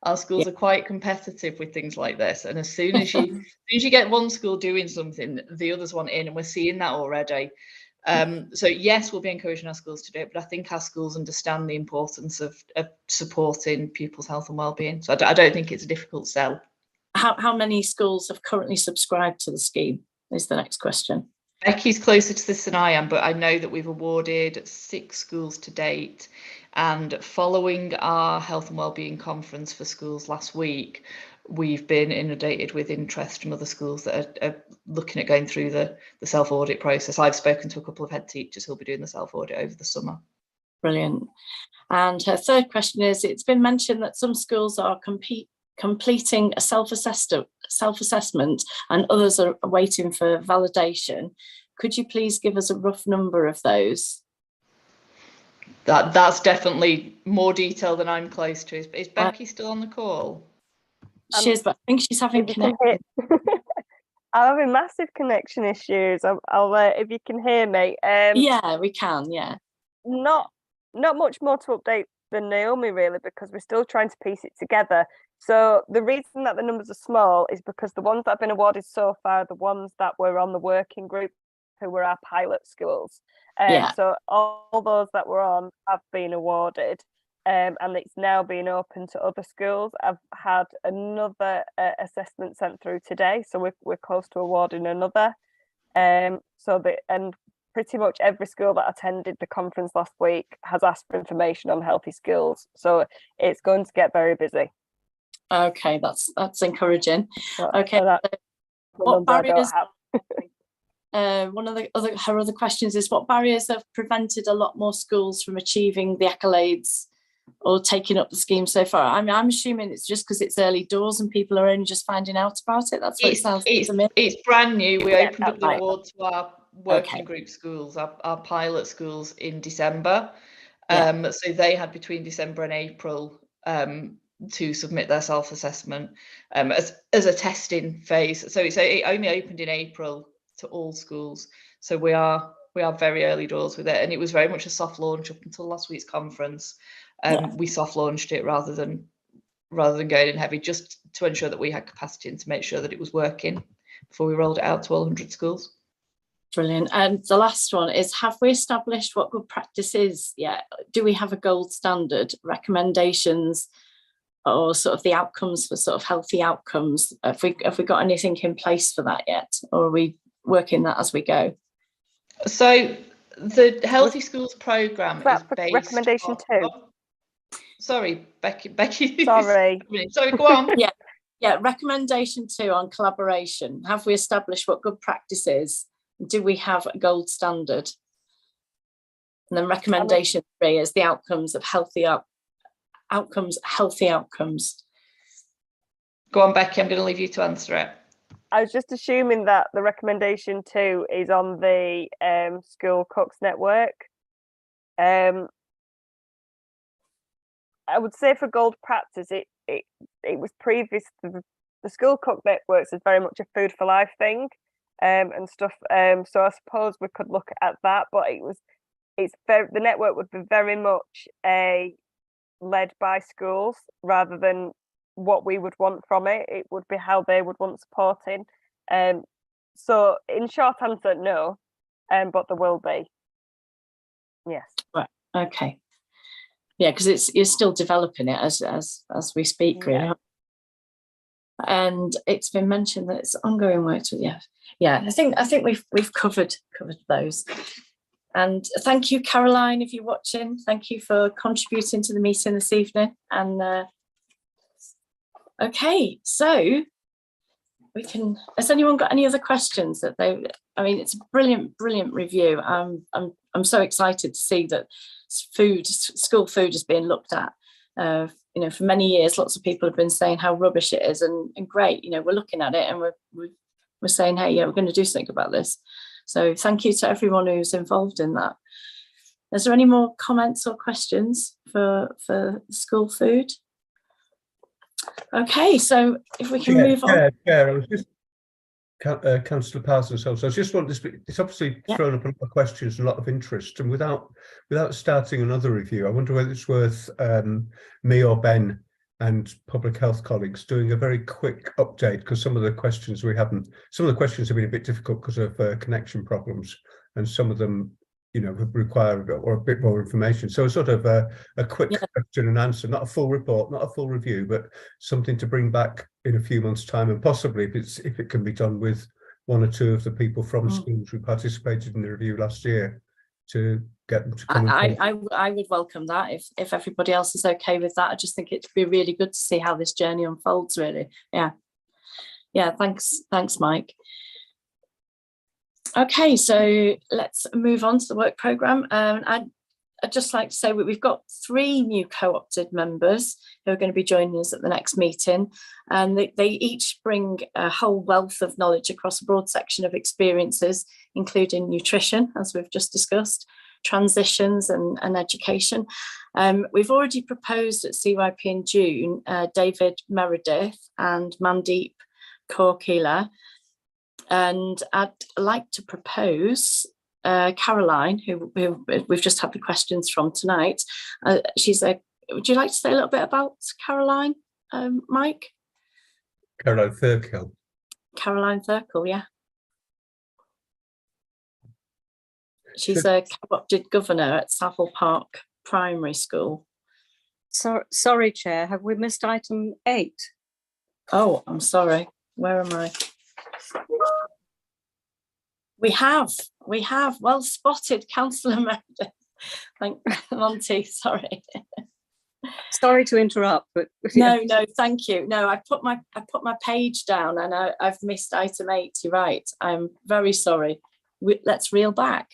our schools are quite competitive with things like this, and as soon as you get one school doing something, the others want in, and we're seeing that already. So yes, we'll be encouraging our schools to do it, but I think our schools understand the importance of supporting pupils' health and wellbeing. So I don't think it's a difficult sell. How many schools have currently subscribed to the scheme is the next question. Becky's closer to this than I am, but I know that we've awarded 6 schools to date, and following our health and wellbeing conference for schools last week, we've been inundated with interest from other schools that are looking at going through the self-audit process. I've spoken to a couple of head teachers who'll be doing the self-audit over the summer. Brilliant. And her third question is, it's been mentioned that some schools are completing a self-assessment and others are waiting for validation. Could you please give us a rough number of those? That's definitely more detail than I'm close to. Is Becky still on the call? She is, but I think she's having connection. I'm having massive connection issues. I'll if you can hear me. Yeah, we can. Yeah. Not much more to update than Naomi, really, because we're still trying to piece it together. So the reason that the numbers are small is because the ones that have been awarded so far are the ones that were on the working group, who were our pilot schools. So all those that were on have been awarded, and it's now being open to other schools. I've had another assessment sent through today, so we're close to awarding another. And pretty much every school that attended the conference last week has asked for information on healthy schools. So it's going to get very busy. Okay, that's encouraging. Okay, so what barriers? One of her other questions is, what barriers have prevented a lot more schools from achieving the accolades or taking up the scheme so far? I'm assuming it's just because it's early doors and people are only just finding out about it. That's what it sounds like to me. It's brand new. We opened up the award to our working group schools, our pilot schools, in December. So they had between December and April to submit their self-assessment as a testing phase. So it only opened in April to all schools. So we are very early doors with it, and it was very much a soft launch up until last week's conference. We soft launched it rather than going in heavy, just to ensure that we had capacity and to make sure that it was working before we rolled it out to all 100 schools. Brilliant. And the last one is, have we established what good practice is yet? Do we have a gold standard, recommendations, or sort of the outcomes for sort of healthy outcomes? Have we got anything in place for that yet, or are we working that as we go? So the Healthy Schools programme is based recommendation on, 2. Sorry, Becky. Sorry. Sorry, go on. Yeah. Recommendation 2 on collaboration. Have we established what good practice is? do we have a gold standard? And then recommendation 3 is the outcomes of healthy outcomes. Go on, Becky, I'm going to leave you to answer it. I was just assuming that the recommendation 2 is on the School Cooks Network. I would say for gold practice, it was previous to the School Cook Networks is very much a food for life thing, and stuff. So I suppose we could look at that, but the network would be very much led by schools rather than what we would want from it. It would be how they would want supporting. So in short answer, no, but there will be. Yes. Right. Okay. Yeah, because you're still developing it as we speak, really. Yeah. And it's been mentioned that it's ongoing work. Yeah. I think we've covered those. And thank you, Caroline, if you're watching. Thank you for contributing to the meeting this evening. And okay, so we can. Has anyone got any other questions that they? I mean, it's a brilliant review. I'm so excited to see that school food is being looked at. You know, for many years, lots of people have been saying how rubbish it is, and great. You know, we're looking at it and we're saying, hey, yeah, we're going to do something about this. So thank you to everyone who's involved in that. Is there any more comments or questions for school food? Okay, so if we can move on. I was just Councillor Parsons. So I was just wanting to speak. It's obviously thrown up a lot of questions and a lot of interest, and without starting another review, I wonder whether it's worth me or Ben and public health colleagues doing a very quick update, because some of the questions have been a bit difficult because of connection problems, and some of them, you know, require a bit more information. So sort of a quick question and answer, not a full report, not a full review, but something to bring back in a few months' time, and possibly if it can be done with one or two of the people from schools who participated in the review last year, to get them to come. I would welcome that if everybody else is okay with that. I just think it'd be really good to see how this journey unfolds, really. Yeah, thanks Mike. Okay, so let's move on to the work programme. I'd just like to say we've got 3 new co-opted members who are going to be joining us at the next meeting, and they each bring a whole wealth of knowledge across a broad section of experiences, including nutrition, as we've just discussed, transitions and education. We've already proposed at CYP in June David Meredith and Mandeep Kaur-Keeler, and I'd like to propose Caroline, who we've just had the questions from tonight. Would you like to say a little bit about Caroline, Mike? Caroline Thurkill. Caroline Thurkill, yeah. She's a co-opted governor at Savile Park Primary School. Sorry, Chair, have we missed item 8? Oh, I'm sorry. Where am I? We have. Well spotted, Councillor Meredith. Thank Monty, sorry. Sorry to interrupt, but no, thank you. No, I put my page down and I've missed item 8. You're right. I'm very sorry. Let's reel back.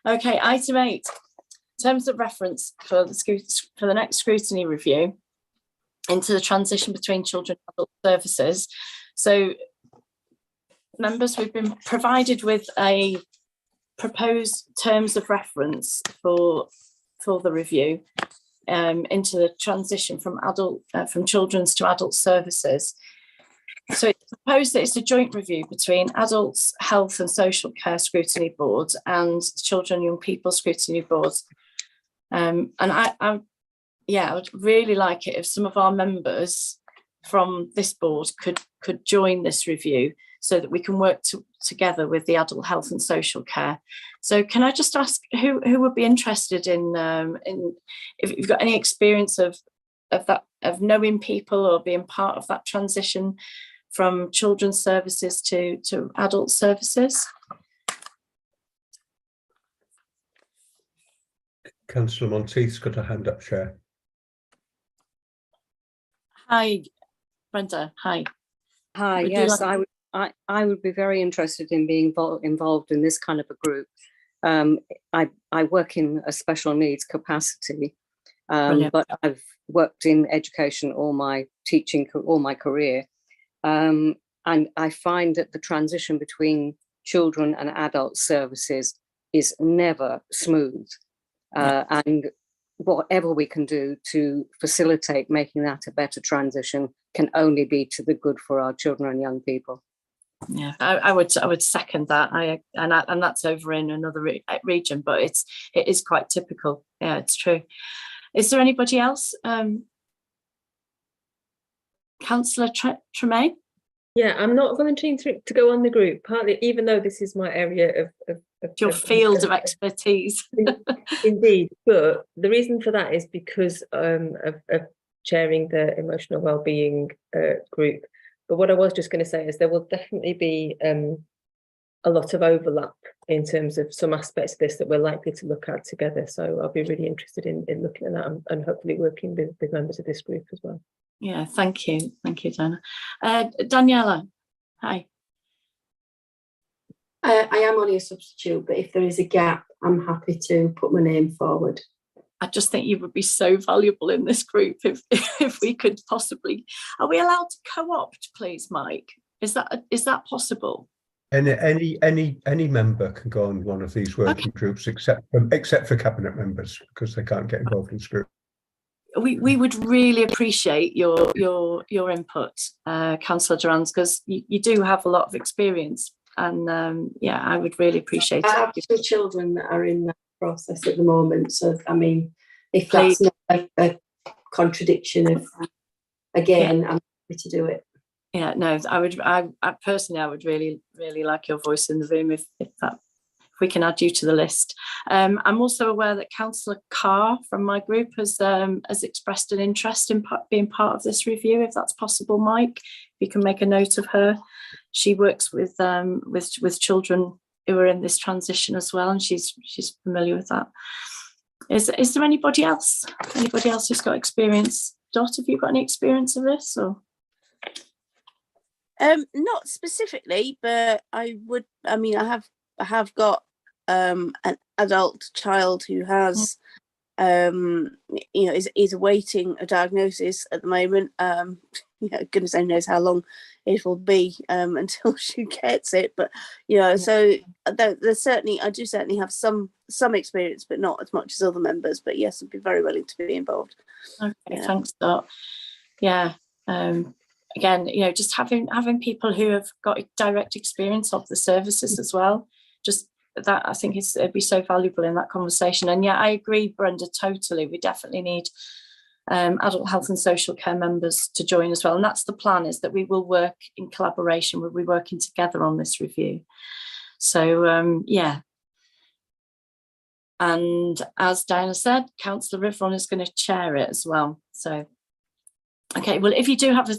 Okay, item 8. In terms of reference for the next scrutiny review into the transition between children and adult services. So members, we've been provided with a proposed terms of reference for the review into the transition from children's to adult services. So it's proposed that it's a joint review between Adults Health and Social Care Scrutiny Board and Children and Young People Scrutiny Board. And I would really like it if some of our members from this board could join this review, so that we can work together with the Adult Health and Social Care. So can I just ask who would be interested in if you've got any experience of knowing people or being part of that transition from children's services to adult services? Councillor Monteith's got a hand up, Chair. Hi, Brenda. Hi. Hi. Yes, I would be very interested in being involved in this kind of a group. I work in a special needs capacity, but I've worked in education all my career. And I find that the transition between children and adult services is never smooth. And whatever we can do to facilitate making that a better transition can only be to the good for our children and young people. Yeah, I would second that. And that's over in another region, but it is quite typical. Yeah, it's true. Is there anybody else? Councillor Tremaine? Yeah, I'm not volunteering to go on the group, partly even though this is my area of your field of expertise. Indeed, but the reason for that is because of chairing the emotional wellbeing group. But what I was just going to say is there will definitely be a lot of overlap in terms of some aspects of this that we're likely to look at together. So I'll be really interested in looking at that and hopefully working with members of this group as well. Yeah, thank you, Dana. Daniela, hi. I am only a substitute, but if there is a gap, I'm happy to put my name forward. I just think you would be so valuable in this group if we could possibly. Are we allowed to co-opt, please, Mike? Is that possible? Any member can go on one of these working groups, except for cabinet members, because they can't get involved in Scrutiny. We would really appreciate your input, Councillor Durans, because you do have a lot of experience, and yeah, I would really appreciate it. I have 2 children that are in that process at the moment, so I mean, if that's not a contradiction of, again, I'm happy to do it. Yeah, no, I personally, I would really like your voice in the room if we can add you to the list. I'm also aware that Councillor Carr from my group has expressed an interest in being part of this review, if that's possible, Mike. If you can make a note of her. She works with children who are in this transition as well, and she's familiar with that. Is there anybody else? Anybody else who's got experience? Dot, have you got any experience of this? Or not specifically, but I have got an adult child who has is awaiting a diagnosis at the moment. Goodness only knows how long it will be until she gets it, but so there's certainly, I do certainly have some experience, but not as much as other members. But yes, I'd be very willing to be involved. Okay, thanks, Dot. Yeah, again, just having people who have got direct experience of the services as well, just that I think it'd be so valuable in that conversation. And yeah, I agree, Brenda, totally. We definitely need adult health and social care members to join as well. And that's the plan, is that we will work in collaboration. We'll be working together on this review. So yeah. And as Diana said, Councillor Rivron is going to chair it as well. So okay, well, if you do have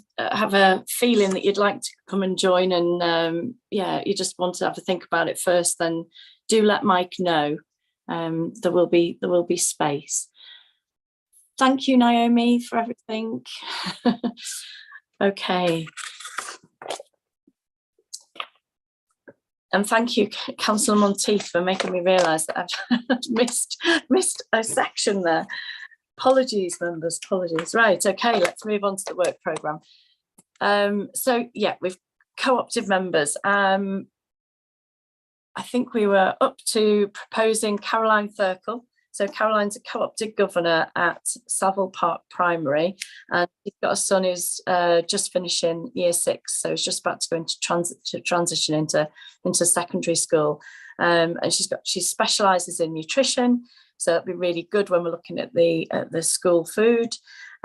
a feeling that you'd like to come and join, and yeah, you just want to have a think about it first, then do let Mike know. There will be space. Thank you, Naomi, for everything. Okay. And thank you, Councillor Monteith, for making me realise that I've missed a section there. Apologies, members, apologies. Right, okay, let's move on to the work programme. So, yeah, we've co-opted members. I think we were up to proposing Caroline Thurkle. So Caroline's a co-opted governor at Savile Park Primary, and she's got a son who's just finishing year 6, so he's just about to go into transition into secondary school. And she specialises in nutrition. So that'd be really good when we're looking at the school food,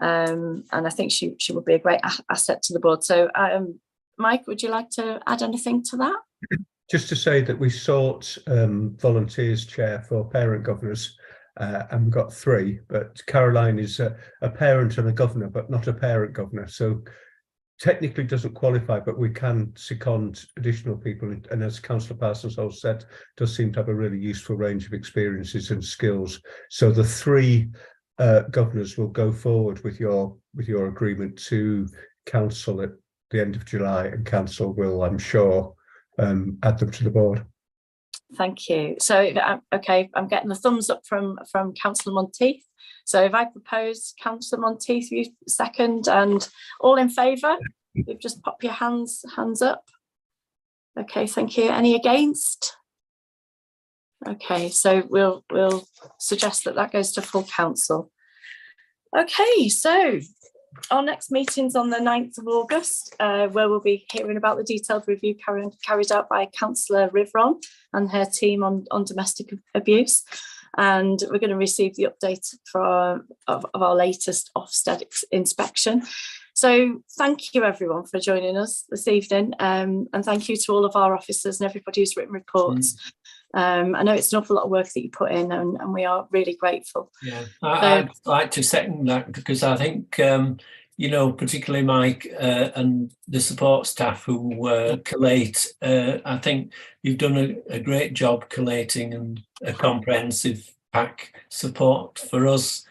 and I think she would be a great asset to the board. So, Mike, would you like to add anything to that? Just to say that we sought volunteers chair for parent governors, and we got 3. But Caroline is a parent and a governor, but not a parent governor. So technically doesn't qualify, but we can second additional people. And as Councillor Parsons also said, does seem to have a really useful range of experiences and skills. So the 3 governors will go forward with your agreement to council the end of July, and council will, I'm sure, add them to the board. Thank you. So, okay, I'm getting the thumbs up from Councillor Monteith. So if I propose Councillor Monteith, you second, and all in favour, you just pop your hands up. Okay, thank you. Any against? Okay, so we'll suggest that goes to full council. Okay, so our next meeting's on the 9th of August, where we'll be hearing about the detailed review carried out by Councillor Rivron and her team on domestic abuse. And we're going to receive the update of our latest Ofsted inspection. So thank you everyone for joining us this evening, and thank you to all of our officers and everybody who's written reports. I know it's an awful lot of work that you put in, and we are really grateful. Yeah, I'd like to second that, because I think, you know, particularly Mike and the support staff who collate, I think you've done a great job collating and a comprehensive pack support for us.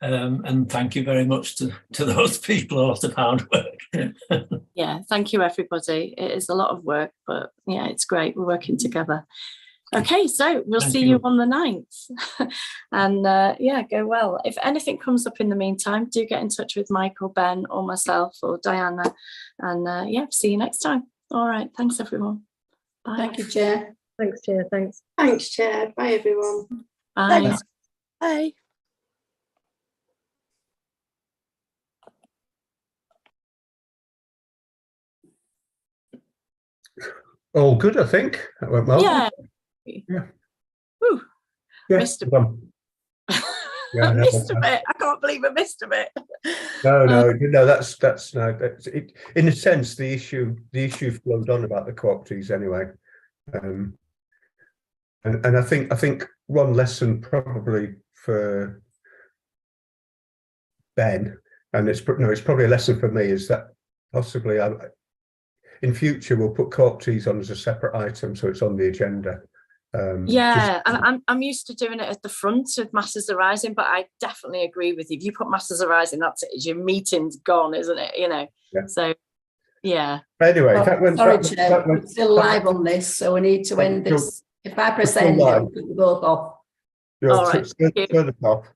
And thank you very much to those people, a lot of hard work. Yeah, thank you everybody. It is a lot of work, but yeah, it's great. We're working together. Okay, so we'll see you on the 9th. And yeah, go well. If anything comes up in the meantime, do get in touch with Michael, Ben, or myself, or Diana. And yeah, see you next time. All right, thanks everyone. Bye. Thank you, Chair. Thanks, Chair. Thanks. Thanks, Chair. Bye, everyone. Bye. Thanks. Bye. All good, I think. That went well. Yeah. Yeah. Woo. Yeah. Missed a bit. Yeah, missed a bit. I can't believe I missed a bit. No, that's it. In a sense, the issue flowed on about the cooperatives anyway, and I think one lesson probably for Ben, and it's probably a lesson for me, is that possibly in future we'll put cooperatives on as a separate item, so it's on the agenda. Yeah, and I'm used to doing it at the front with Masters Arising, but I definitely agree with you. If you put Masters Arising, that's it. Your meeting's gone, isn't it? You know. Yeah. So yeah. Anyway, sorry, Chair, we're still live on this, so we need to end this. If I press end, it'll put you both off. Turn us off.